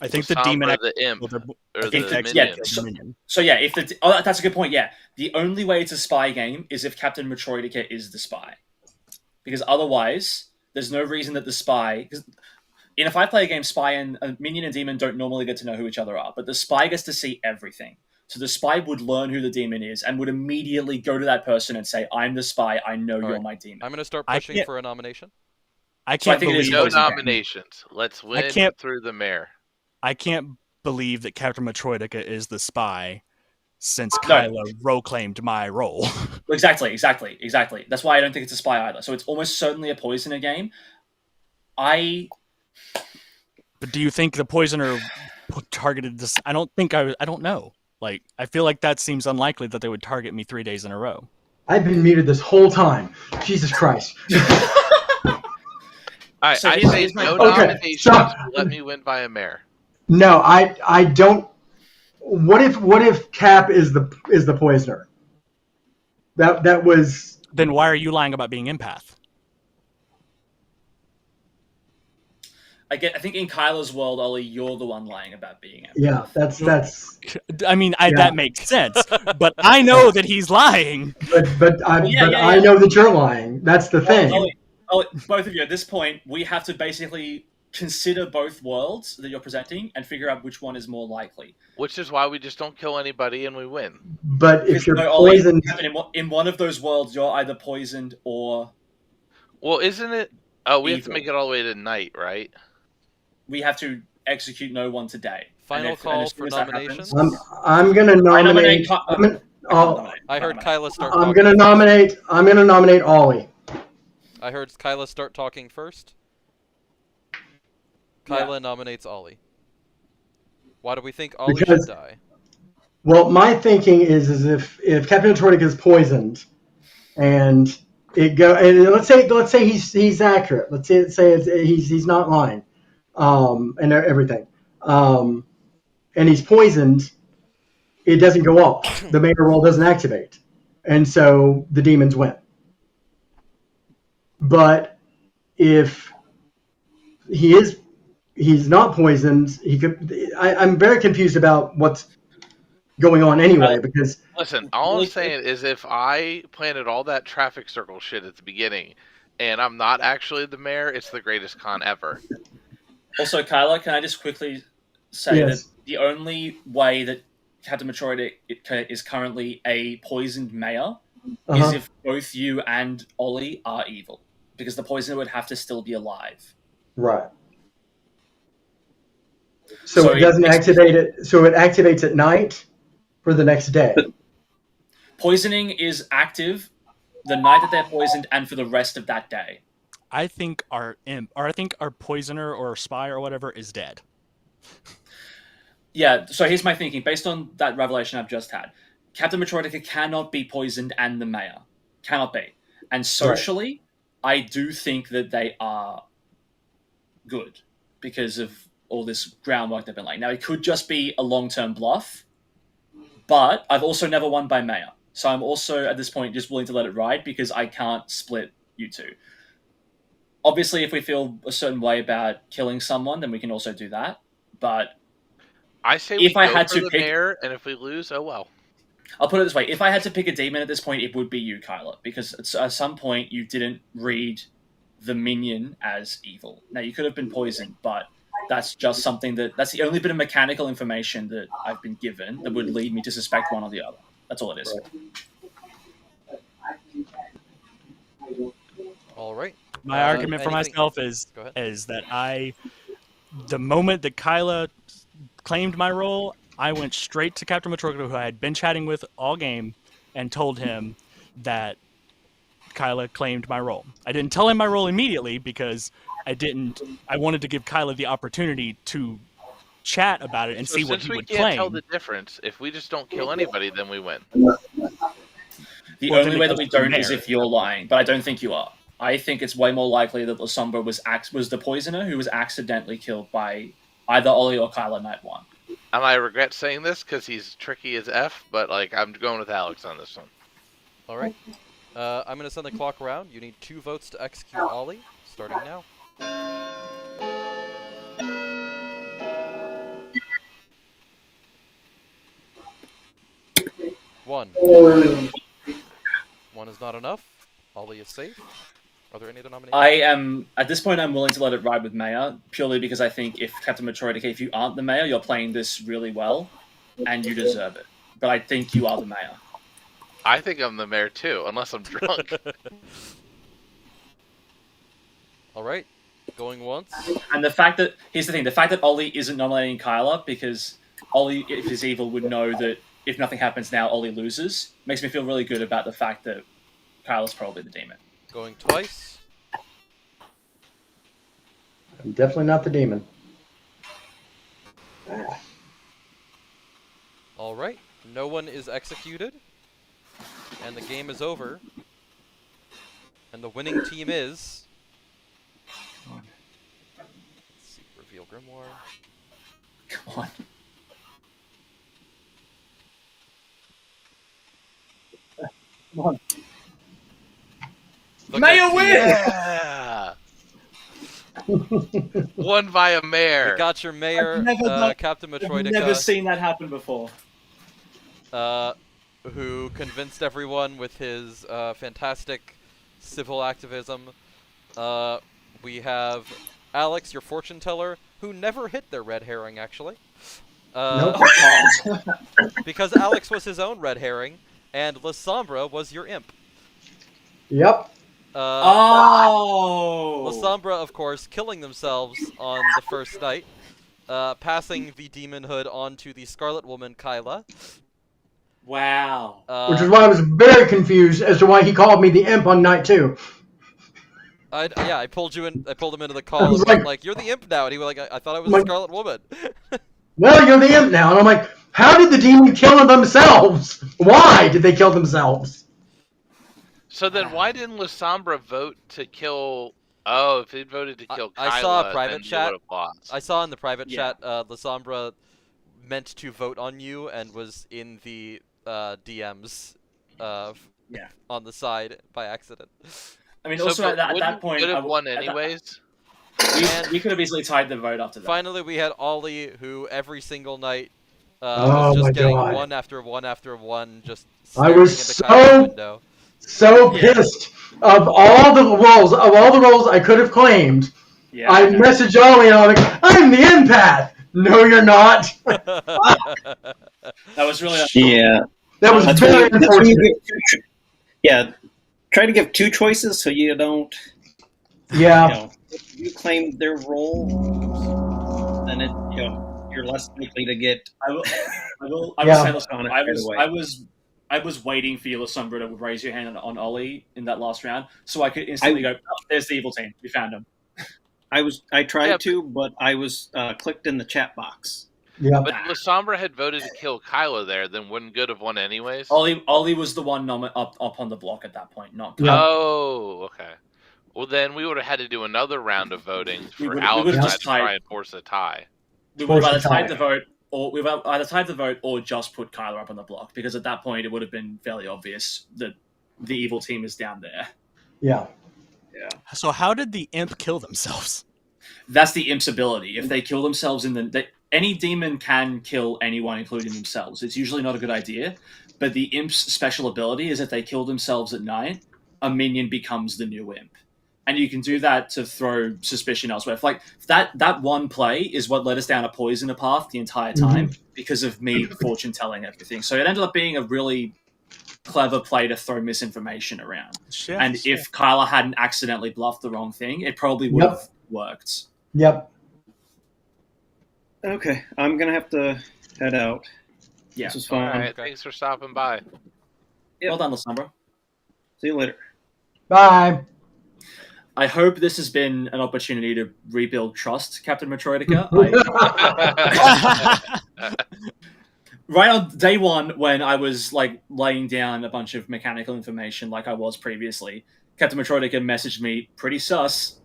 I think the demon or the imp or the minion. So yeah, that's a good point. Yeah, the only way it's a spy game is if Captain Metroidica is the spy, because otherwise there's no reason that the spy. Because in a 5-player game, spy and minion and demon don't normally get to know who each other are, but the spy gets to see everything. So the spy would learn who the demon is and would immediately go to that person and say, "I'm the spy. I know you're my demon." I'm going to start pushing for a nomination. I can't believe no nominations. Let's win through the mayor. I can't believe that Captain Metroidica is the spy, since Kyla role-claimed my role. Exactly. That's why I don't think it's a spy either. So it's almost certainly a poisoner game. But do you think the poisoner targeted this? I don't know. Like, I feel like that seems unlikely that they would target me 3 days in a row. I've been muted this whole time. Jesus Christ. I say no nominations. Let me win by a mayor. No, I don't. What if Cap is the poisoner? That was. Then why are you lying about being empath? I think in Kyla's world, Ollie, you're the one lying about being empath. Yeah, that's. I mean, that makes sense, but I know that he's lying. But I know that you're lying. That's the thing. Ollie, both of you, at this point, we have to basically consider both worlds that you're presenting and figure out which one is more likely. Which is why we just don't kill anybody and we win. But if you're poisoned... In one of those worlds, you're either poisoned or... Well, isn't it... Oh, we have to make it all the way to night, right? We have to execute no one today. Final call for nominations? I'm going to nominate... I heard Kyla start I'm going to nominate Ollie. I heard Kyla start talking first. Kyla nominates Ollie. Why do we think Ollie Because- should die? Well, my thinking is if Captain Antarctica is poisoned, and let's say he's accurate. Let's say he's not lying, and everything, and he's poisoned. It doesn't go off. The mayor roll doesn't activate, and so the demons win. But if he's not poisoned, he could. I'm very confused about what's going on anyway because Listen, all I'm saying is if I planted all that traffic circle shit at the beginning and I'm not actually the mayor, it's the greatest con ever. Also, Kyla, can I just quickly say Yes. that the only way that Captain Metroid is currently a poisoned mayor is if both you and Ollie are evil, because the poisoner would have to still be alive. Right. So So it doesn't it- activate it. So it activates at night for the next day. Poisoning is active the night that they're poisoned and for the rest of that day. I think our imp, or I think our poisoner or spy or whatever is dead. Yeah, so here's my thinking. Based on that revelation I've just had, Captain Metroidica cannot be poisoned and the mayor. Cannot be. And socially, I do think that they are good because of all this groundwork they've been laying. Now, it could just be a long-term bluff, but I've also never won by mayor. So I'm also, at this point, just willing to let it ride because I can't split you two. Obviously, if we feel a certain way about killing someone, then we can also do that. But I say If we I go had for to the pick- mayor, and if we lose, oh well. I'll put it this way: if I had to pick a demon at this point, it would be you, Kyla, because at some point you didn't read the minion as evil. Now you could have been poisoned, but that's just something that's the only bit of mechanical information that I've been given that would lead me to suspect one or the other. That's all it is. All right. My argument for anything- myself Go ahead. is that the moment that Kyla claimed my role, I went straight to Captain Metroid, who I had been chatting with all game, and told him that Kyla claimed my role. I didn't tell him my role immediately because I wanted to give Kyla the opportunity to chat about it and So see what since he we would can't claim. tell the difference, if we just don't kill anybody, then we win. The Well, only then way it that goes we to the don't is mayor. if you're lying, but I don't think you are. I think it's way more likely that Lasombra was the poisoner who was accidentally killed by either Ollie or Kyla night one. And I regret saying this because he's tricky as F, but like I'm going with Alex on this one. All right. I'm going to send the clock around. You need 2 votes to execute Ollie, starting now. One. One is not enough. Ollie is safe. Are there any other nominations? I am at this point. I'm willing to let it ride with Mayor purely because I think if Captain Metroid, if you aren't the Mayor, you're playing this really well, and you deserve it. But I think you are the Mayor. I think I'm the mayor too, unless I'm drunk. All right. Going once. And the fact that here's the thing: the fact that Ollie isn't nominating Kyla because Ollie, if he's evil, would know that if nothing happens now, Ollie loses. Makes me feel really good about the fact that Kyla's probably the demon. Going twice. I'm definitely not the demon. All right. No one is executed. And the game is over. And the winning team is... Let's see. Reveal Grimoire. Come on. Come on. The Mayor good team. Yeah! Won by a mayor. You got your mayor, I've never done- Captain I've never Metroidica, seen that happen before. who convinced everyone with his fantastic civil activism. We have Alex, your fortune teller, who never hit their red herring, actually. Nope. Because Alex was his own red herring, and Lasombra was your imp. Yep. Oh! Lasombra, of course, killing themselves on the first night, passing the demon hood on to the Scarlet Woman, Kyla. Wow. Which is why I was very confused as to why he called me the imp on night 2. I pulled you in. I pulled him into the call was and went like, "You're the imp now," and he was like, "I thought I was the Like- Scarlet Woman." well, you're the imp now. And I'm like, how did the demon kill themselves? Why did they kill themselves? So then why didn't Lasombra vote to kill... Oh, if he voted to kill I saw a Kyla, private then they chat. would have lost. I saw in the private Yeah. chat, Lasombra meant to vote on you and was in the DMs Yeah. on the side by accident. I mean, So, also but at that wouldn't point, would I have w- won at that- anyways? we could have easily tied the vote after that. Finally, we had Ollie, who every single night Oh was my just getting God. one after one after one, just I staring was into Kyle's window. so Yeah. pissed of all the roles I could have claimed. Yeah, I know. messaged Ollie and I'm like, I'm the empath. No, you're not. That was really Yeah, That was that's very when you unfortunate. yeah. Try to give two choices so you don't. Yeah. If you claim their role, then you're less likely to get. I will Yeah. say this. On it I right was away. I was waiting for you, Lasombra, to raise your hand on Ollie in that last round, so I could instantly go, oh, there's the evil team. We found him. I tried Yeah, to, but I was clicked in the chat box. Yeah. But if Lasombra had voted to kill Kyla there, then wouldn't Good have won anyways? Ollie was the one up on the block at that point, not Yeah. Oh, okay. Well, then we would have had to do another round of voting We for would- we Alex would have and I just to try tied- and force a tie. We would have either Force a tie. tied the vote, or we've either tied the vote or just put Kyler up on the block, because at that point it would have been fairly obvious that the evil team is down there. Yeah. So how did the imp kill themselves? That's the imp's ability. If they kill themselves any demon can kill anyone, including themselves. It's usually not a good idea, but the imp's special ability is if they kill themselves at night, a minion becomes the new imp. And you can do that to throw suspicion elsewhere. That one play is what led us down a poisoner path the entire time because of me fortune telling everything. So it ended up being a really clever play to throw misinformation around. Shit. And if Kyla hadn't accidentally bluffed the wrong thing, it probably would have worked. Yep. Okay, I'm gonna have to head out. Yeah. This was All fun. right, Okay. thanks for stopping by. Yep. Well done, Lasombra. See you later. Bye. I hope this has been an opportunity to rebuild trust, Captain Metroidica. Right on day one, when I was laying down a bunch of mechanical information like I was previously, Captain Metroidica messaged me pretty sus.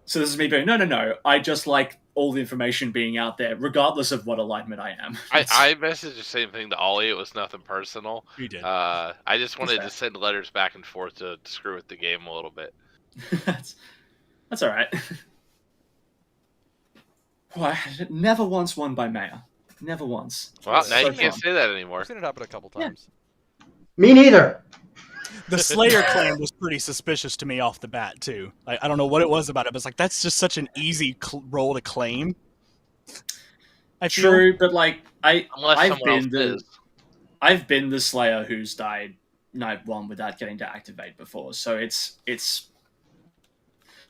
So this is me being, no, I just like all the information being out there, regardless of what alignment I am. I messaged the same thing to Ollie. It was nothing personal. You did. I just wanted fair. to send letters back and forth to screw with the game a little bit. That's all right. Well, I never once won by mayor. Never once. Well, It's now so you can't fun. say that anymore. I've seen it happen a couple times. Me neither. The Slayer claim was pretty suspicious to me off the bat too. I don't know what it was about it, but it's like that's just such an easy role to claim. I feel. True, but Unless someone else is. I've been the Slayer who's died night one without getting to activate before, so it's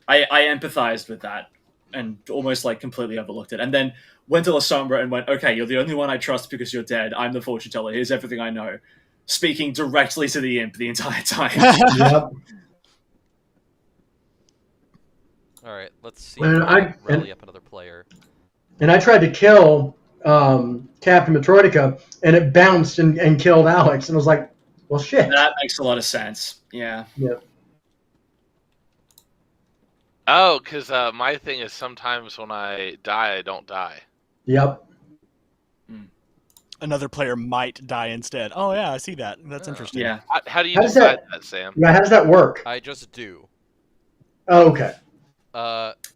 I empathized with that and almost completely overlooked it, and then went to Lasombra and went, okay, you're the only one I trust because you're dead. I'm the fortune teller. Here's everything I know. Speaking directly to the imp the entire time. Yep. All right, let's see. And if I I- can rally up another player. And I tried to kill Captain Metroidica, and it bounced and killed Alex. And I was like, well, shit. That makes a lot of sense. Yeah. Oh, because my thing is sometimes when I die, I don't die. Yep. Another player might die instead. Oh yeah, I see that. That's Oh. interesting. Yeah. How do you How does decide that, Sam? Yeah, how does that work? I just do. Oh, okay.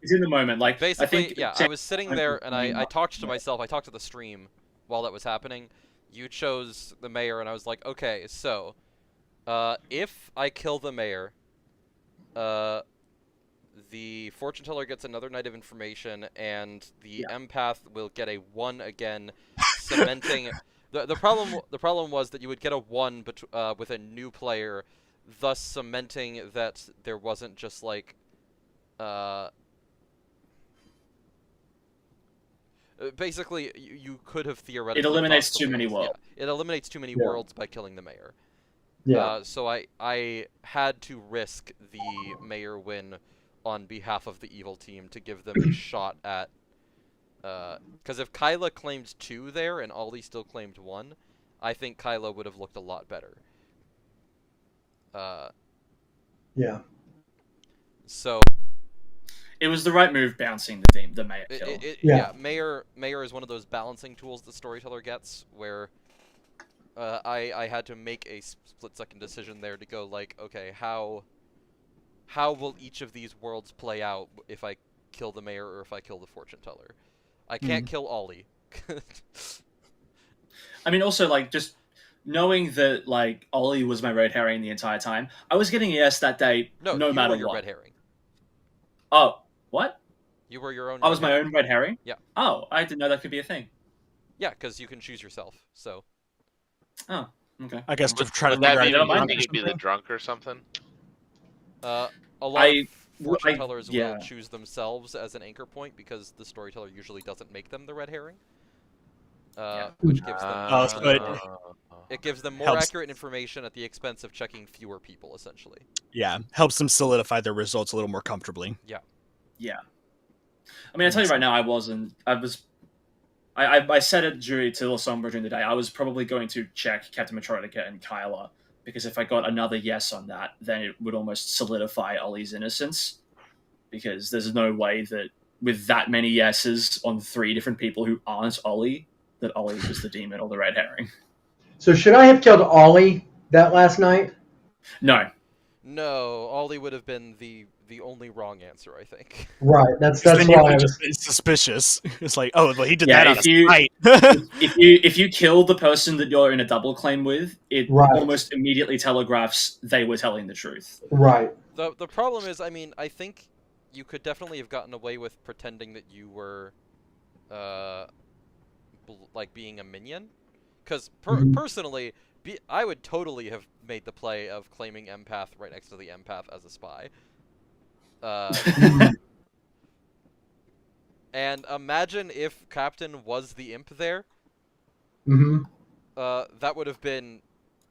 It's in the moment. Basically, I think I was sitting there and I talked to myself. I talked to the stream while that was happening. You chose the mayor, and I was like, okay, so if I kill the mayor, the fortune teller gets another night of information, and the empath will get a 1 again, cementing. The problem was that you would get a 1 with a new player, thus cementing that there wasn't just basically, you could have theoretically. It eliminates crossed too the many worlds. worlds. Yeah, it eliminates too many Yeah. worlds by killing the mayor. Yeah. So I had to risk the mayor win on behalf of the evil team to give them a shot at Because if Kyla claimed 2 there and Ollie still claimed 1, I think Kyla would have looked a lot better. Yeah. So It was the right move bouncing the mayor kill. yeah, Mayor is one of those balancing tools the storyteller gets, where I had to make a split-second decision there to go like, okay, how will each of these worlds play out if I kill the mayor or if I kill the fortune teller? I can't kill Ollie. I mean, also, like, just knowing that, like, Ollie was my red herring the entire time, I was getting a yes that day No, no you matter were your what. red herring. Oh, what? You were your own I red was my herring. own red herring? Yeah. Oh, I didn't know that could be a thing. Yeah, because you can choose yourself, so... Oh, okay. I guess to try to Would figure that out be I don't you mind think that. it'd be the drunk or something? A lot of fortune I- tellers yeah. will choose themselves as an anchor point because the storyteller usually doesn't make them the red herring. Which gives them Oh, so it gives them more helps- accurate information at the expense of checking fewer people, essentially. Yeah, helps them solidify their results a little more comfortably. Yeah. I mean, I tell you right now, I said it to Lasombra during the day. I was probably going to check Captain Metronica and Kyla, because if I got another yes on that, then it would almost solidify Ollie's innocence. Because there's no way that with that many yeses on 3 different people who aren't Ollie, that Ollie was the demon or the red herring. So should I have killed Ollie that last night? No. No, Ollie would have been the only wrong answer, I think. Right. That's Then you why I would was. just be suspicious. It's like, oh, well, he did Yeah, that out if of you- spite. If you kill the person that you're in a double claim with, it Right. almost immediately telegraphs they were telling the truth. Right. The problem is, I mean, I think you could definitely have gotten away with pretending that you were, like being a minion, because personally, I would totally have made the play of claiming empath right next to the empath as a spy. And imagine if Captain was the imp there. Mm-hmm. That would have been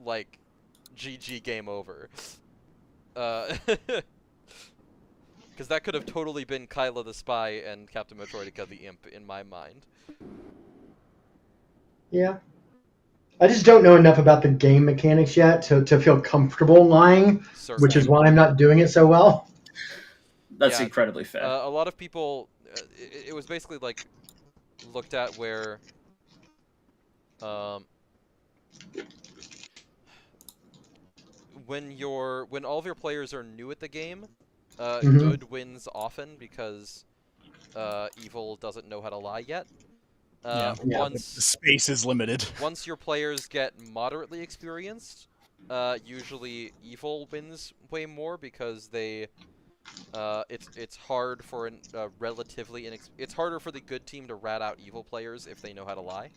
like GG game over. Because that could have totally been Kyla the spy and Captain Metroidica the imp in my mind. Yeah. I just don't know enough about the game mechanics yet to feel comfortable lying, Certainly. which is why I'm not doing it so well. That's Yeah, incredibly fair. A lot of people, it was basically like looked at where, when all of your players are new at the game, good wins often because evil doesn't know how to lie yet. Yeah. Once The space is limited. once your players get moderately experienced, usually evil wins way more because they. It's hard for it's harder for the good team to rat out evil players if they know how to lie.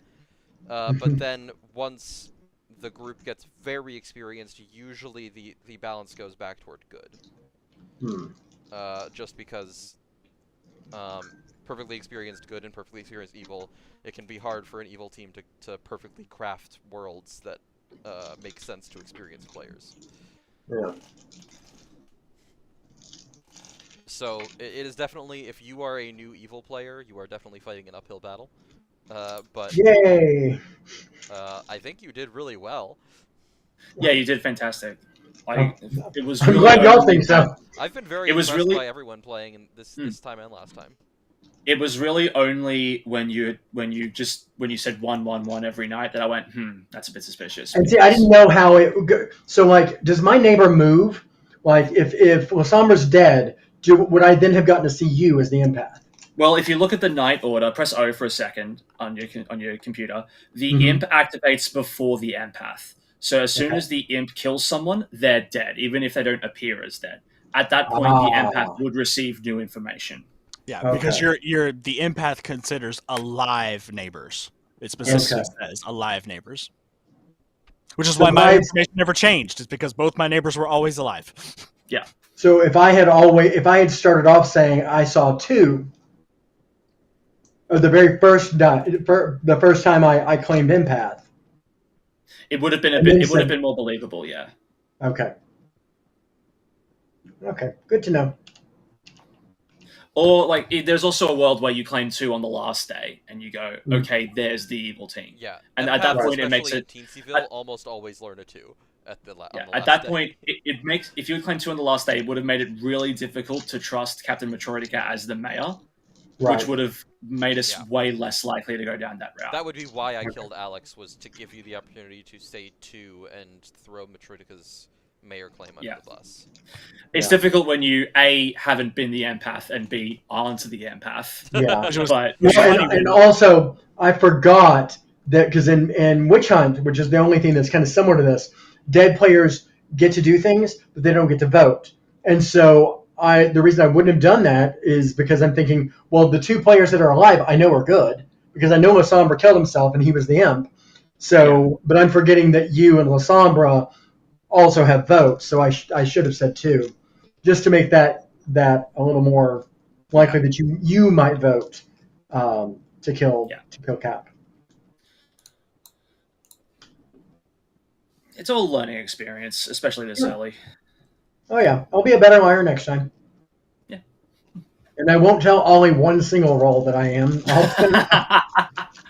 But then once the group gets very experienced, usually the balance goes back toward good. Just because perfectly experienced good and perfectly experienced evil, it can be hard for an evil team to perfectly craft worlds that make sense to experienced players. Yeah. So it is definitely, if you are a new evil player, you are definitely fighting an uphill battle. But Yay! I think you did really well. Yeah, you did fantastic. It was. I'm really glad y'all only think so. I've been very It was impressed really- by everyone playing in this time and last time. It was really only when you said 1-1-1 every night that I went, that's a bit suspicious. And see, I didn't know how it would go. So, like, does my neighbor move? Like, if Lasombra's dead, would I then have gotten to see you as the empath? Well, if you look at the night order, press O for a second on your computer. The imp activates before the empath. So as soon as the imp kills someone, they're dead, even if they don't appear as dead. At that point, the empath would receive new information. Yeah, because you're the empath considers alive neighbors. It specifically says alive neighbors. Which is why my information never changed. It's because both my neighbors were always alive. Yeah. So if I had started off saying I saw 2, or the very first the first time I claimed empath, it would have been it would have been more believable. Yeah. Okay. Okay. Good to know. Or like, there's also a world where you claim 2 on the last day, and you go, okay, there's the evil team. Yeah, And at that empaths, point, it makes especially it. in Teensyville, almost always learn a 2 at the on the At last that day. point, it makes, if you had claimed 2 on the last day, it would have made it really difficult to trust Captain Matryotica as the mayor, Right. which would have made us Yeah. way less likely to go down that route. That would be why I killed Alex, was to give you the opportunity to say 2 and throw Matryotica's mayor claim under Yeah. the bus. It's Yeah. difficult when you A, haven't been the empath, and B, aren't the empath. Yeah. But Well, and also, I forgot that because in Witch Hunt, which is the only thing that's kind of similar to this, dead players get to do things, but they don't get to vote. And so the reason I wouldn't have done that is because I'm thinking, well, the 2 players that are alive I know are good because I know Lasombra killed himself and he was the imp. So, but I'm forgetting that you and Lasombra also have votes, so I should have said 2, just to make that a little more likely that you might vote to kill Cap. it's all a learning experience, especially this early. Oh yeah, I'll be a better liar next time. Yeah. And I won't tell Ollie one single roll that I am.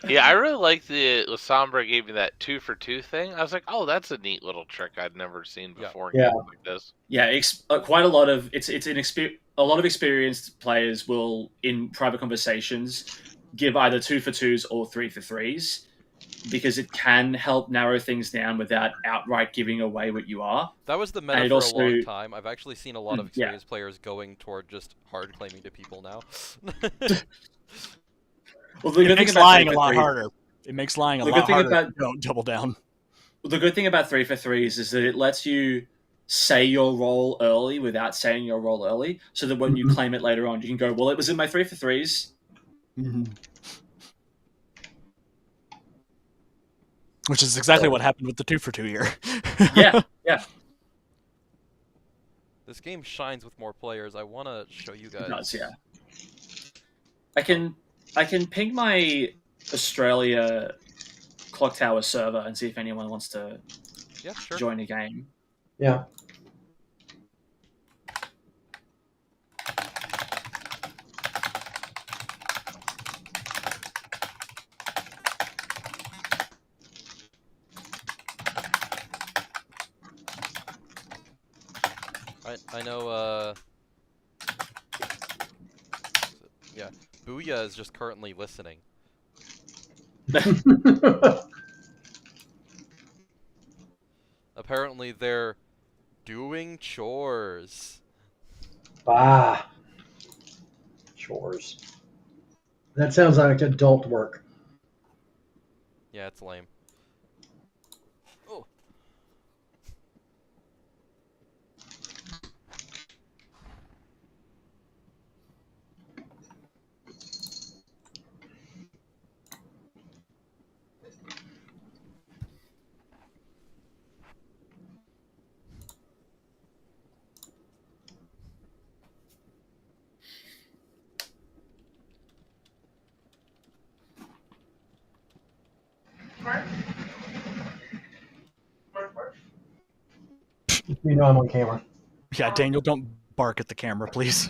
Yeah, I really like the Lasombra gave me that 2 for 2 thing. I was like, oh, that's a neat little trick I'd never seen before in Yeah. games like this. Yeah, quite a lot of a lot of experienced players will, in private conversations, give either 2 for 2s or 3 for 3s, because it can help narrow things down without outright giving away what you are. That was the meta for a long time. I've actually seen a lot of experienced players going toward just hard claiming to people now. Well, it makes lying a lot harder. It makes lying a lot harder. Don't double down. The good thing about 3 for 3s is that it lets you say your role early without saying your role early, so that when you claim it later on, you can go, well, it was in my 3 for 3s. Mm-hmm. Which is exactly what happened with the 2 for 2 year. Yeah. This game shines with more players. I want to show you guys. It does, yeah. I can ping my Australia Clocktower server and see if anyone wants to join a game. Yeah. I know, yeah, Booyah is just currently listening. Apparently they're doing chores. Chores. That sounds like adult work. Yeah, it's lame. Oh. You know I'm on camera. Yeah, Daniel, don't bark at the camera, please.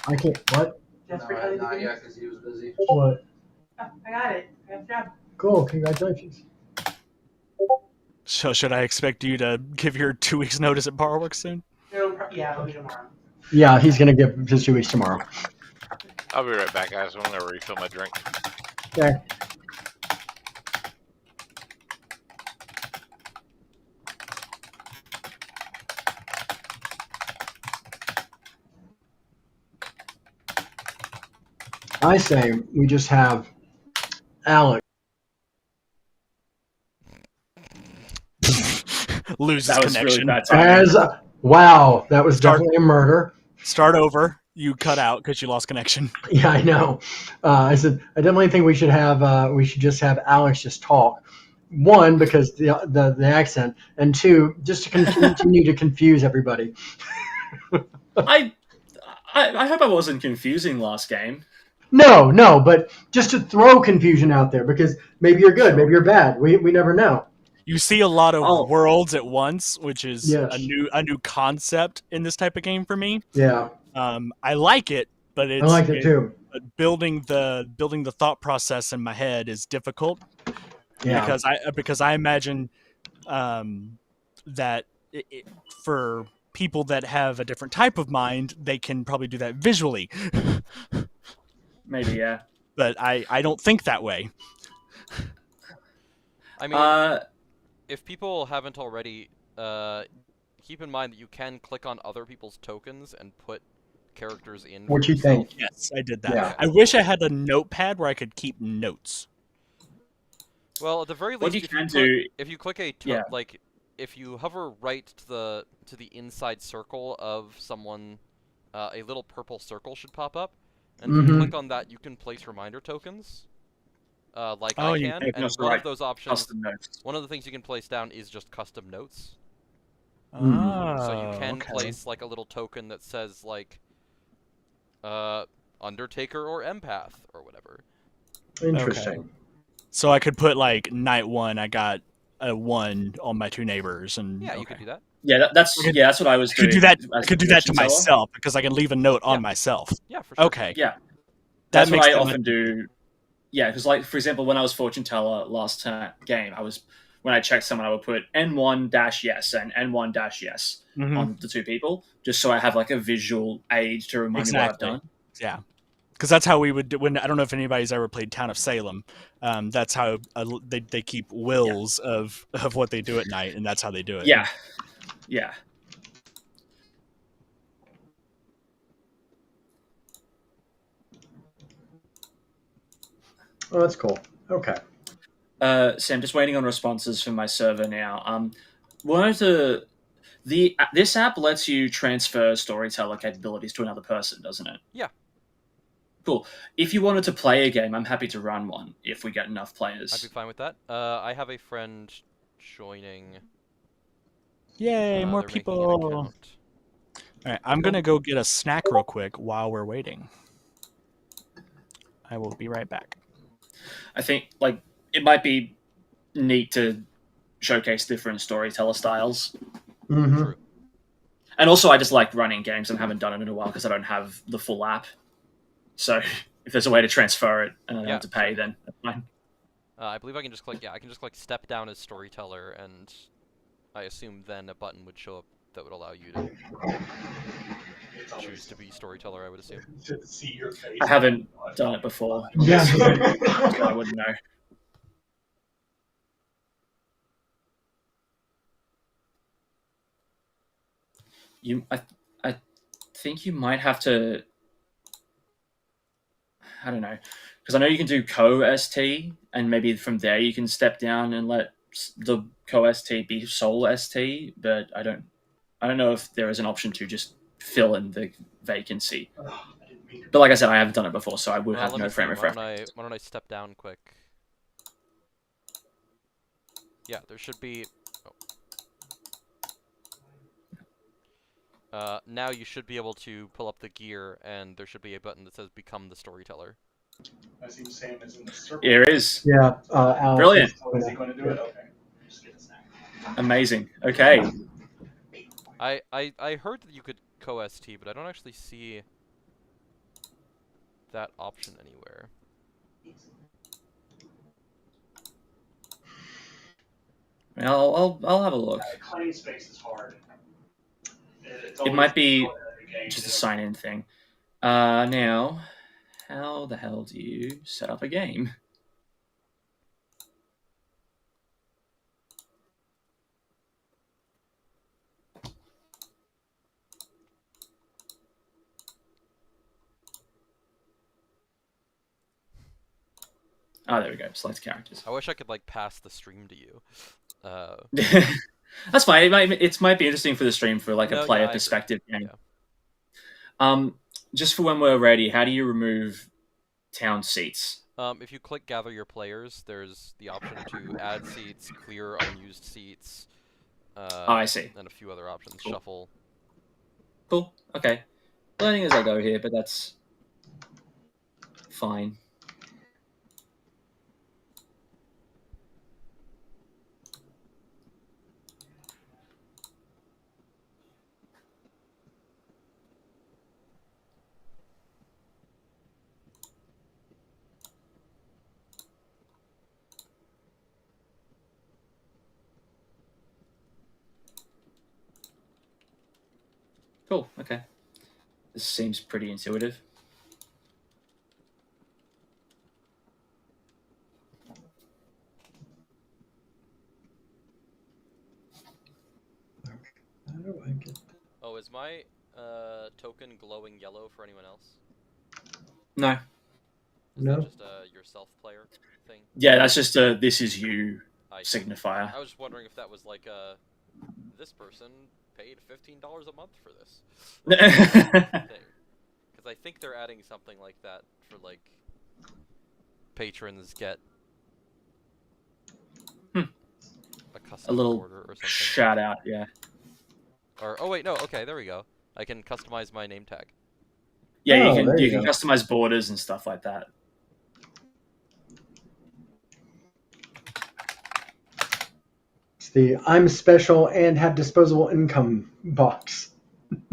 I can't. What? Not yet, because he was busy. What? Oh, I got it. I got the job. Cool. Congratulations. So should I expect you to give your 2 weeks notice at Powerworks soon? Yeah, it'll be tomorrow. Yeah, he's gonna give his 2 weeks tomorrow. I'll be right back, guys. I'm gonna refill my drink. Okay. I say we just have Alex. Loses That was connection. really bad timing. Wow, that was definitely a murder. Start over. You cut out because you lost connection. Yeah, I know. I said I definitely think we should have we should just have Alex just talk. One, because the accent, and two, just to continue to confuse everybody. I hope I wasn't confusing last game. No, but just to throw confusion out there because maybe you're good, maybe you're bad. We never know. You see a lot of Oh. worlds at once, which is Yes. a new concept in this type of game for me. Yeah, I like it, but I liked it too. building the thought process in my head is difficult Yeah. because I imagine that for people that have a different type of mind, they can probably do that visually. Maybe, yeah. But I don't think that way. I mean, if people haven't already, keep in mind that you can click on other people's tokens and put characters in. What for you yourself. think? Yes, I did that. Yeah. I wish I had a notepad where I could keep notes. Well, at the very What least, you can do, if you click a yeah. like, if you hover right to the inside circle of someone, a little purple circle should pop up, and if you Mhm. click on that, you can place reminder tokens. Like Oh, I you can, can and also one of write those options, custom notes. one of the things you can place down is just custom notes. Oh, So you can okay. place like a little token that says like, Undertaker or Empath or whatever. Interesting. Okay. So I could put like night 1. I got a 1 on my 2 neighbors, and Yeah, you could do that. Yeah, that's what I was I could doing. do that. as I could the do that to fortune teller. myself because I can leave a note on Yeah. myself. Yeah, for sure. Okay. Yeah, That that's what makes I that often do. Yeah, because like for example, when I was fortune teller last game, when I checked someone, I would put N1-yes and N1-yes Mhm. on the 2 people, just so I have like a visual aid to remind me what I've Exactly. done. Yeah. Because that's how we would do when I don't know if anybody's ever played Town of Salem. That's how they keep wills of what they do at night, and that's how they do it. Yeah, yeah. Oh, that's cool. Okay. So I'm just waiting on responses from my server now. This app lets you transfer storyteller capabilities to another person, doesn't it? Yeah. Cool. If you wanted to play a game, I'm happy to run one if we get enough players. I'd be fine with that. I have a friend joining. Yay, more they're making an people. account. All right, I'm gonna go get a snack real quick while we're waiting. I will be right back. I think like it might be neat to showcase different storyteller styles. Mm-hmm. True. And also, I just like running games and haven't done it in a while because I don't have the full app. So if there's a way to transfer it and I don't have to pay, then that's fine. I believe I can just click. Yeah, I can just click step down as storyteller, and I assume then a button would show up that would allow you to choose to be storyteller. I would assume. To see your face. I haven't done it before, Yeah. so I wouldn't know. I think you might have to. I don't know, because I know you can do co-ST, and maybe from there you can step down and let the co-ST be sole ST. But I don't know if there is an option to just fill in the vacancy. But like I said, I haven't done it before, so I would have no frame of reference. Why don't I step down quick? Yeah, there should be. Now you should be able to pull up the gear, and there should be a button that says "Become the Storyteller." I see Sam is in the circle. Here it is. Yeah. Alex Brilliant. Is he going to do it? Okay. Just get a snack. Amazing. Okay. I heard that you could co-ST, but I don't actually see that option anywhere. I'll have a look. Claim space is hard. It might be just a sign-in thing. Now, how the hell do you set up a game? Oh, there we go. Select characters. I wish I could like pass the stream to you. That's fine. It might be interesting for the stream for like a player perspective game. Yeah. Just for when we're ready, how do you remove town seats? If you click Gather Your Players, there's the option to add seats, clear unused seats. I see. And a few other options. Cool. Shuffle. Cool. Okay. Learning as I go here, but that's fine. Cool. Okay. This seems pretty intuitive. How do I get? Oh, is my token glowing yellow for anyone else? No. Is No. that just your self-player thing? Yeah, that's just a "this is you" I see. signifier. I was just wondering if that was like this person paid $15 a month for this thing, because I think they're adding something like that for like patrons get a custom A little border or something. shout out, yeah. Or oh wait, no, okay, there we go. I can customize my name tag. Yeah, Oh, you there you can go. customize borders and stuff like that. It's the "I'm special and have disposable income" box.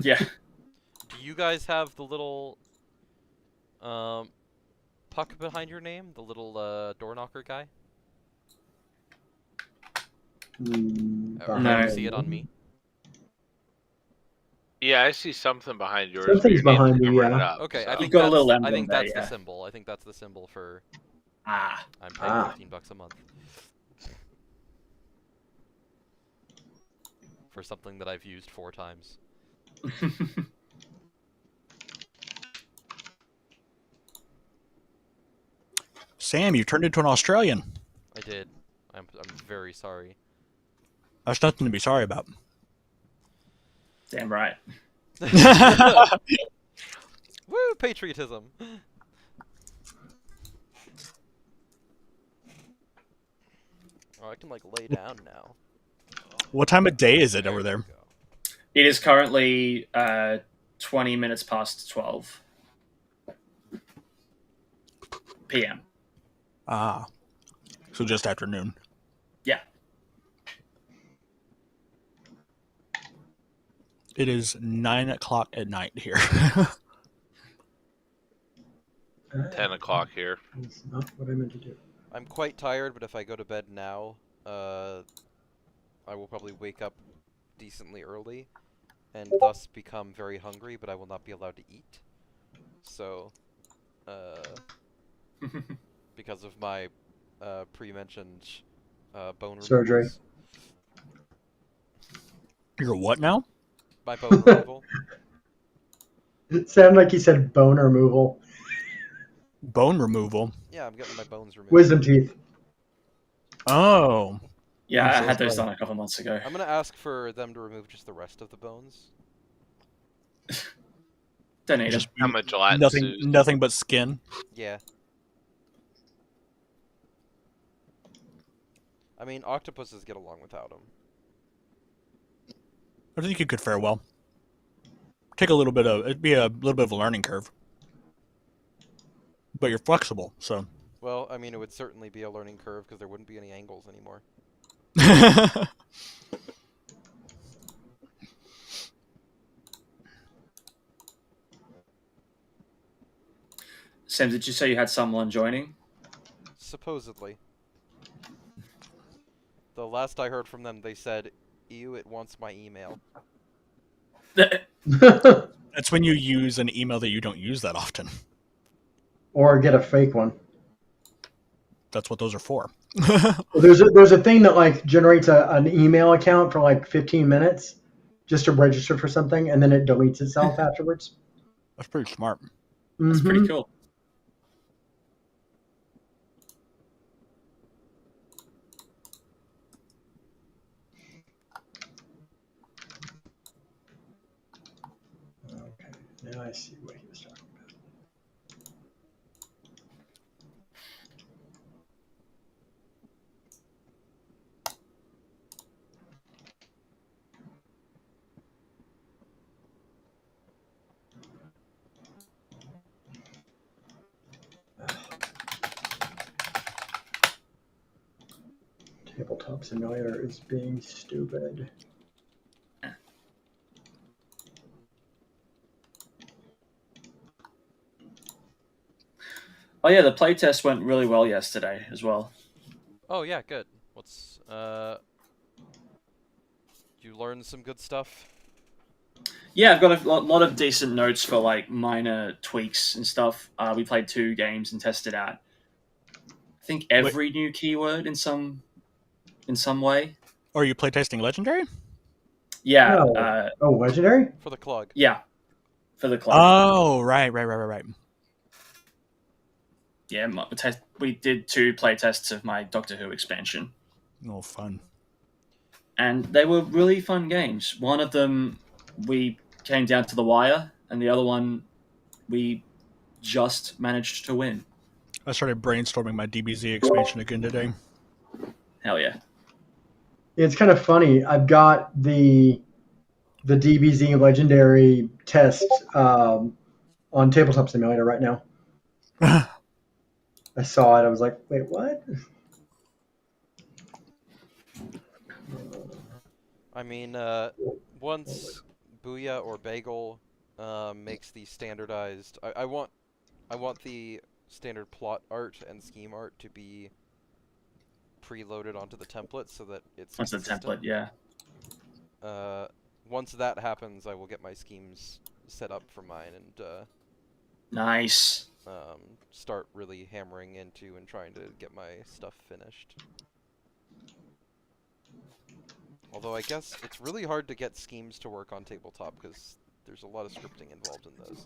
Yeah. Do you guys have the little puck behind your name, the little door knocker guy? Or do No. you see it on me? Yeah, I see something behind yours. but Something's your name's behind you, covering yeah. it up, Okay, so. I You've think got a that's little emblem I think there, that's yeah. the symbol. I think that's the symbol for Ah. I'm paying Ah. $15 a month for something that I've used 4 times. Sam, you turned into an Australian. I did. I'm very sorry. That's nothing to be sorry about. Damn right. Woo, patriotism. Oh, I can like lay down now. What time of day is it over we there? go. It is currently 20 minutes past 12 p.m. Ah, so just afternoon. Yeah. It is 9 o'clock at night here. 10 o'clock here. That's not what I meant to do. I'm quite tired, but if I go to bed now, I will probably wake up decently early, and thus become very hungry, but I will not be allowed to eat. So, because of my pre-mentioned bone Surgery. removals. You're what now? My bone removal. It sounded like you said bone removal. Bone removal. Yeah, I'm getting my bones removed. Wisdom teeth. Oh. Yeah, I'm I so had those sorry. done a couple months ago. I'm gonna ask for them to remove just the rest of the bones. Don't need Just them. How much gelatin nothing, suit? nothing but skin. Yeah. I mean, octopuses get along without them. I think you could fare well. Take a little bit of it'd be a little bit of a learning curve, but you're flexible, so. Well, I mean, it would certainly be a learning curve because there wouldn't be any angles anymore. Sam, did you say you had someone joining? Supposedly. The last I heard from them, they said, "Ew, it wants my email." That's when you use an email that you don't use that often. Or get a fake one. That's what those are for. Well, there's a thing that like generates an email account for like 15 minutes just to register for something, and then it deletes itself afterwards. That's pretty smart. That's pretty Mhm. cool. Okay, now I see what he was talking about. Bageltop Simulator is being stupid. Oh yeah, the playtest went really well yesterday as well. Oh yeah, good. What's you learn some good stuff? Yeah, I've got a lot of decent notes for like minor tweaks and stuff. We played 2 games and tested out, I think, every new keyword in some way. Or are you playtesting Legendary? Yeah, No. Oh, Legendary? For the Clog. yeah, for the club. Oh, right. Yeah, we did 2 playtests of my Doctor Who expansion, Oh, fun. and they were really fun games. One of them we came down to the wire, and the other one we just managed to win. I started brainstorming my DBZ expansion again today. Hell yeah! It's kind of funny. I've got the DBZ Legendary test on Tabletop Simulator right now. I saw it. I was like, wait, what? I mean, once Booyah or Bagel makes the standardized, I want the standard plot art and scheme art to be preloaded onto the template so that it's That's the consistent. template, yeah. Once that happens, I will get my schemes set up for mine and Nice. start really hammering into and trying to get my stuff finished. Although I guess it's really hard to get schemes to work on tabletop because there's a lot of scripting involved in those.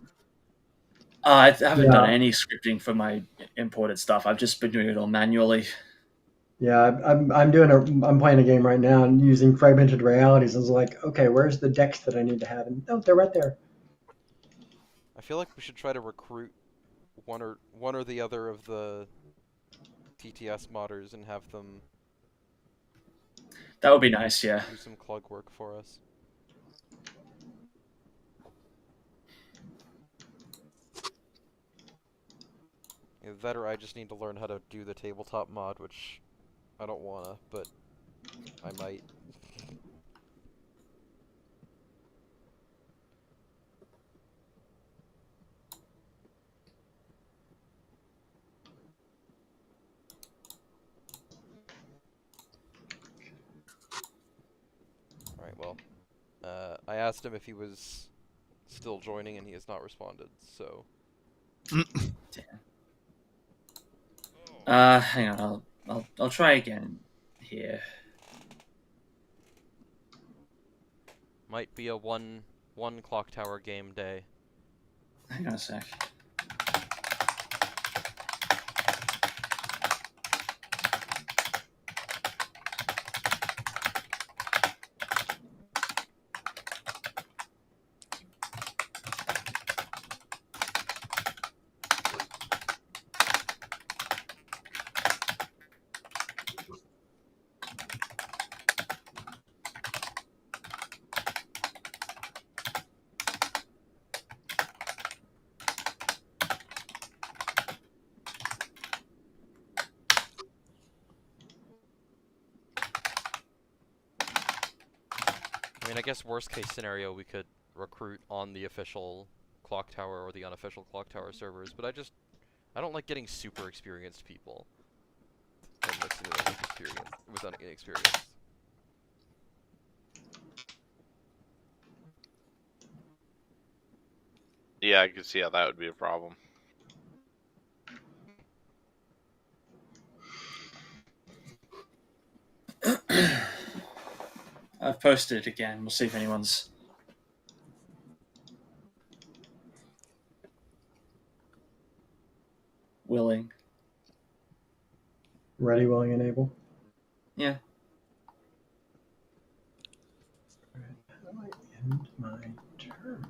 I haven't done any scripting for my imported stuff. I've just been doing it all manually. Yeah, I'm playing a game right now and using fragmented realities. I was like, okay, where's the decks that I need to have? And oh, they're right there. I feel like we should try to recruit one or the other of the TTS modders and have them. That would be nice, yeah. Do some Clog work for us. Either that or I just need to learn how to do the tabletop mod, which I don't wanna, but I might. Alright, well. I asked him if he was still joining and he has not responded, so. Hang on, I'll try again here. Might be a one Clocktower game day. Hang on a sec. I mean, I guess worst case scenario, we could recruit on the official Clocktower or the unofficial Clocktower servers, but I don't like getting super experienced people and mixing it with inexperienced. Yeah, I can see how that would be a problem. I've posted it again. We'll see if anyone's willing. Ready, willing, and able. Yeah. How do I end my turn?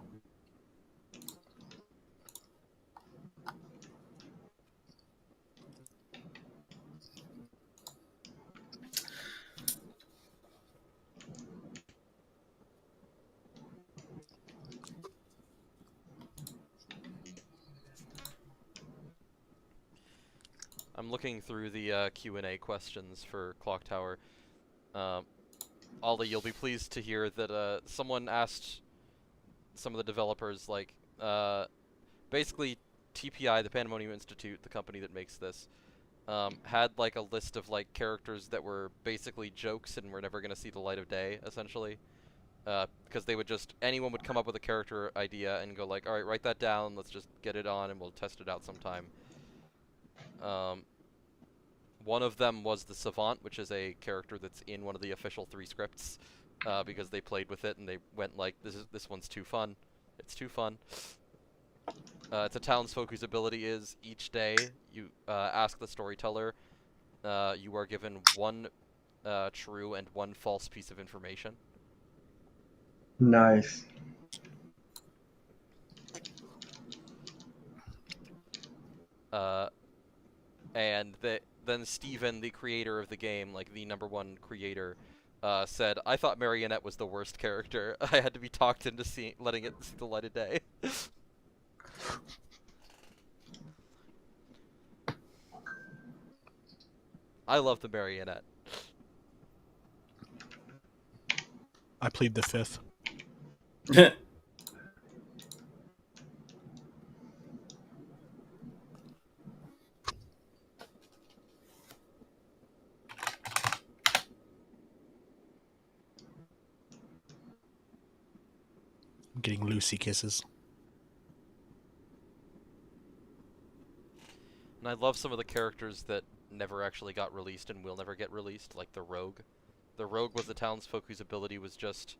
I'm looking through the Q&A questions for Clocktower. Ollie, you'll be pleased to hear that someone asked some of the developers, like, basically TPI, the Pandemonium Institute, the company that makes this, had like a list of like characters that were basically jokes and were never going to see the light of day, essentially. Because they would anyone would come up with a character idea and go like, all right, write that down, let's just get it on and we'll test it out sometime. One of them was the Savant, which is a character that's in one of the official 3 scripts, because they played with it and they went like, this one's too fun. It's too fun. It's a townsfolk whose ability is, each day you ask the storyteller, you are given 1 true and 1 false piece of information. Nice. And then Steven, the creator of the game, like the #1 creator, said, I thought Marionette was the worst character. I had to be talked into letting it see the light of day. I love the Marionette. I plead the 5th. I'm getting Lucy kisses. And I love some of the characters that never actually got released and will never get released, like the Rogue. The Rogue was the townsfolk whose ability was just,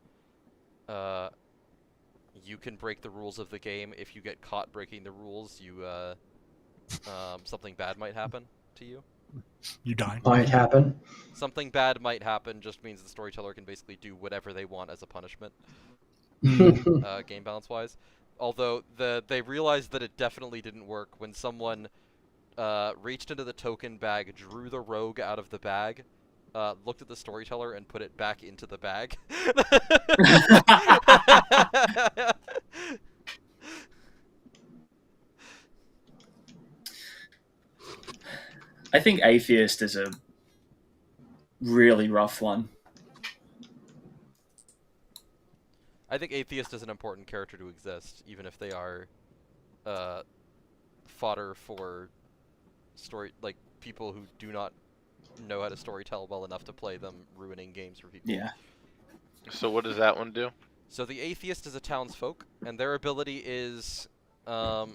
you can break the rules of the game. If you get caught breaking the rules, something bad might happen to you. You die. Might happen. Something bad might happen just means the storyteller can basically do whatever they want as a punishment, game balance-wise. Although they realized that it definitely didn't work when someone reached into the token bag, drew the Rogue out of the bag, looked at the storyteller, and put it back into the bag. I think Atheist is a really rough one. I think Atheist is an important character to exist, even if they are fodder for people who do not know how to storytell well enough to play them, ruining games for people. Yeah. So what does that one do? So the Atheist is a townsfolk, and their ability is, let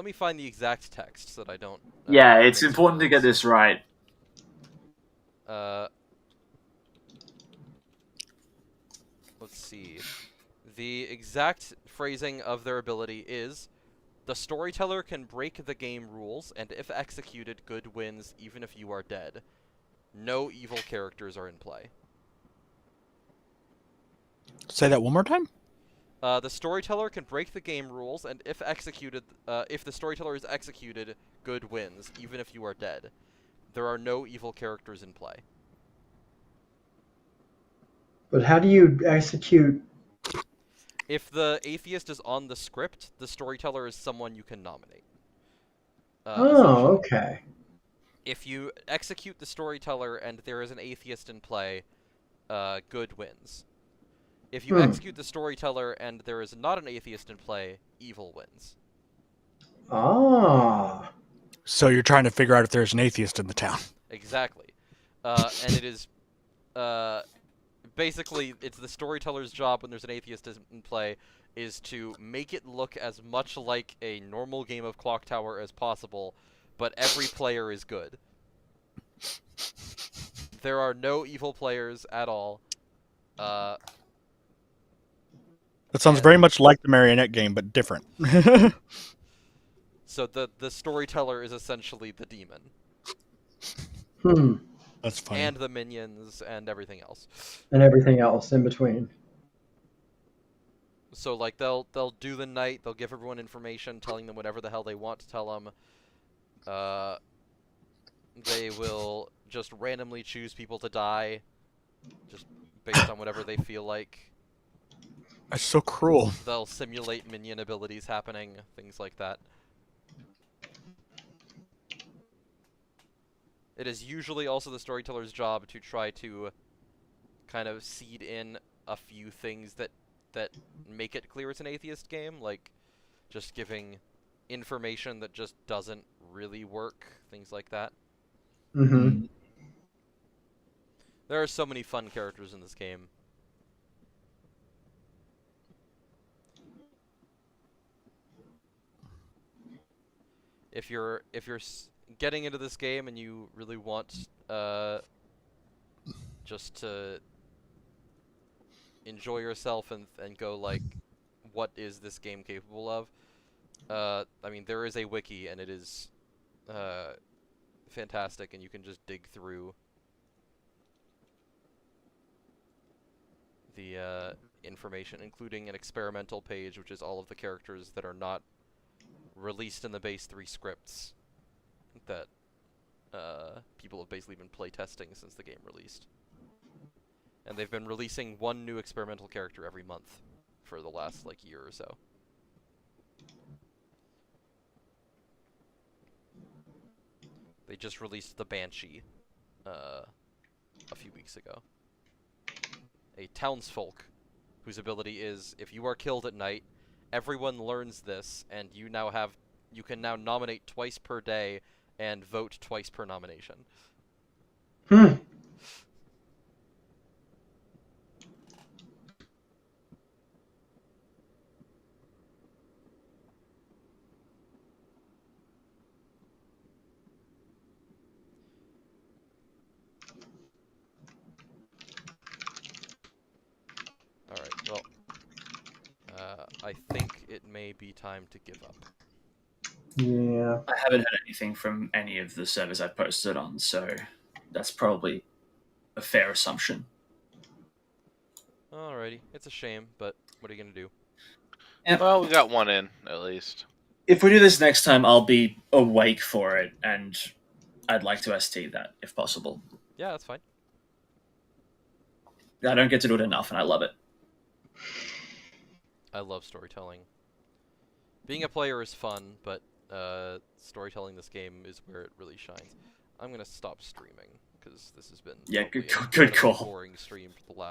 me find the exact text so that I don't... Yeah, it's important to get this right. Let's see. The exact phrasing of their ability is, the storyteller can break the game rules, and if executed, good wins even if you are dead. No evil characters are in play. Say that one more time? The storyteller can break the game rules, and if the storyteller is executed, good wins, even if you are dead. There are no evil characters in play. But how do you execute? If the Atheist is on the script, the storyteller is someone you can nominate. Oh, okay. If you execute the storyteller and there is an Atheist in play, good wins. If you execute the storyteller and there is not an Atheist in play, evil wins. Ah. So you're trying to figure out if there's an atheist in the town. Exactly. And it is... basically, it's the storyteller's job when there's an atheist in play is to make it look as much like a normal game of Clocktower as possible, but every player is good. There are no evil players at all. That sounds very much like the Marionette game, but different. So the storyteller is essentially the demon. That's funny. And the minions and everything else. And everything else in between. So like they'll do the night, they'll give everyone information, telling them whatever the hell they want to tell them. They will just randomly choose people to die, just based on whatever they feel like. That's so cruel. They'll simulate minion abilities happening, things like that. It is usually also the storyteller's job to try to kind of seed in a few things that make it clear it's an atheist game, like just giving information that just doesn't really work, things like that. Mm-hmm. There are so many fun characters in this game. If you're getting into this game and you really want just to enjoy yourself and go like, what is this game capable of? I mean, there is a wiki and it is fantastic, and you can just dig through the information, including an experimental page, which is all of the characters that are not released in the base 3 scripts that people have basically been playtesting since the game released. And they've been releasing one new experimental character every month for the last, like, year or so. They just released the Banshee a few weeks ago. A townsfolk whose ability is, if you are killed at night, everyone learns this, and you can now nominate twice per day and vote twice per nomination. Hmm. Alright, well, I think it may be time to give up. Yeah. I haven't heard anything from any of the servers I've posted on, so that's probably a fair assumption. Alrighty, it's a shame, but what are you gonna do? Well, we got one in, at least. If we do this next time, I'll be awake for it, and I'd like to ST that, if possible. Yeah, that's fine. I don't get to do it enough, and I love it. I love storytelling. Being a player is fun, but storytelling this game is where it really shines. I'm gonna stop streaming, because this has been Yeah, probably good a call. boring stream for the last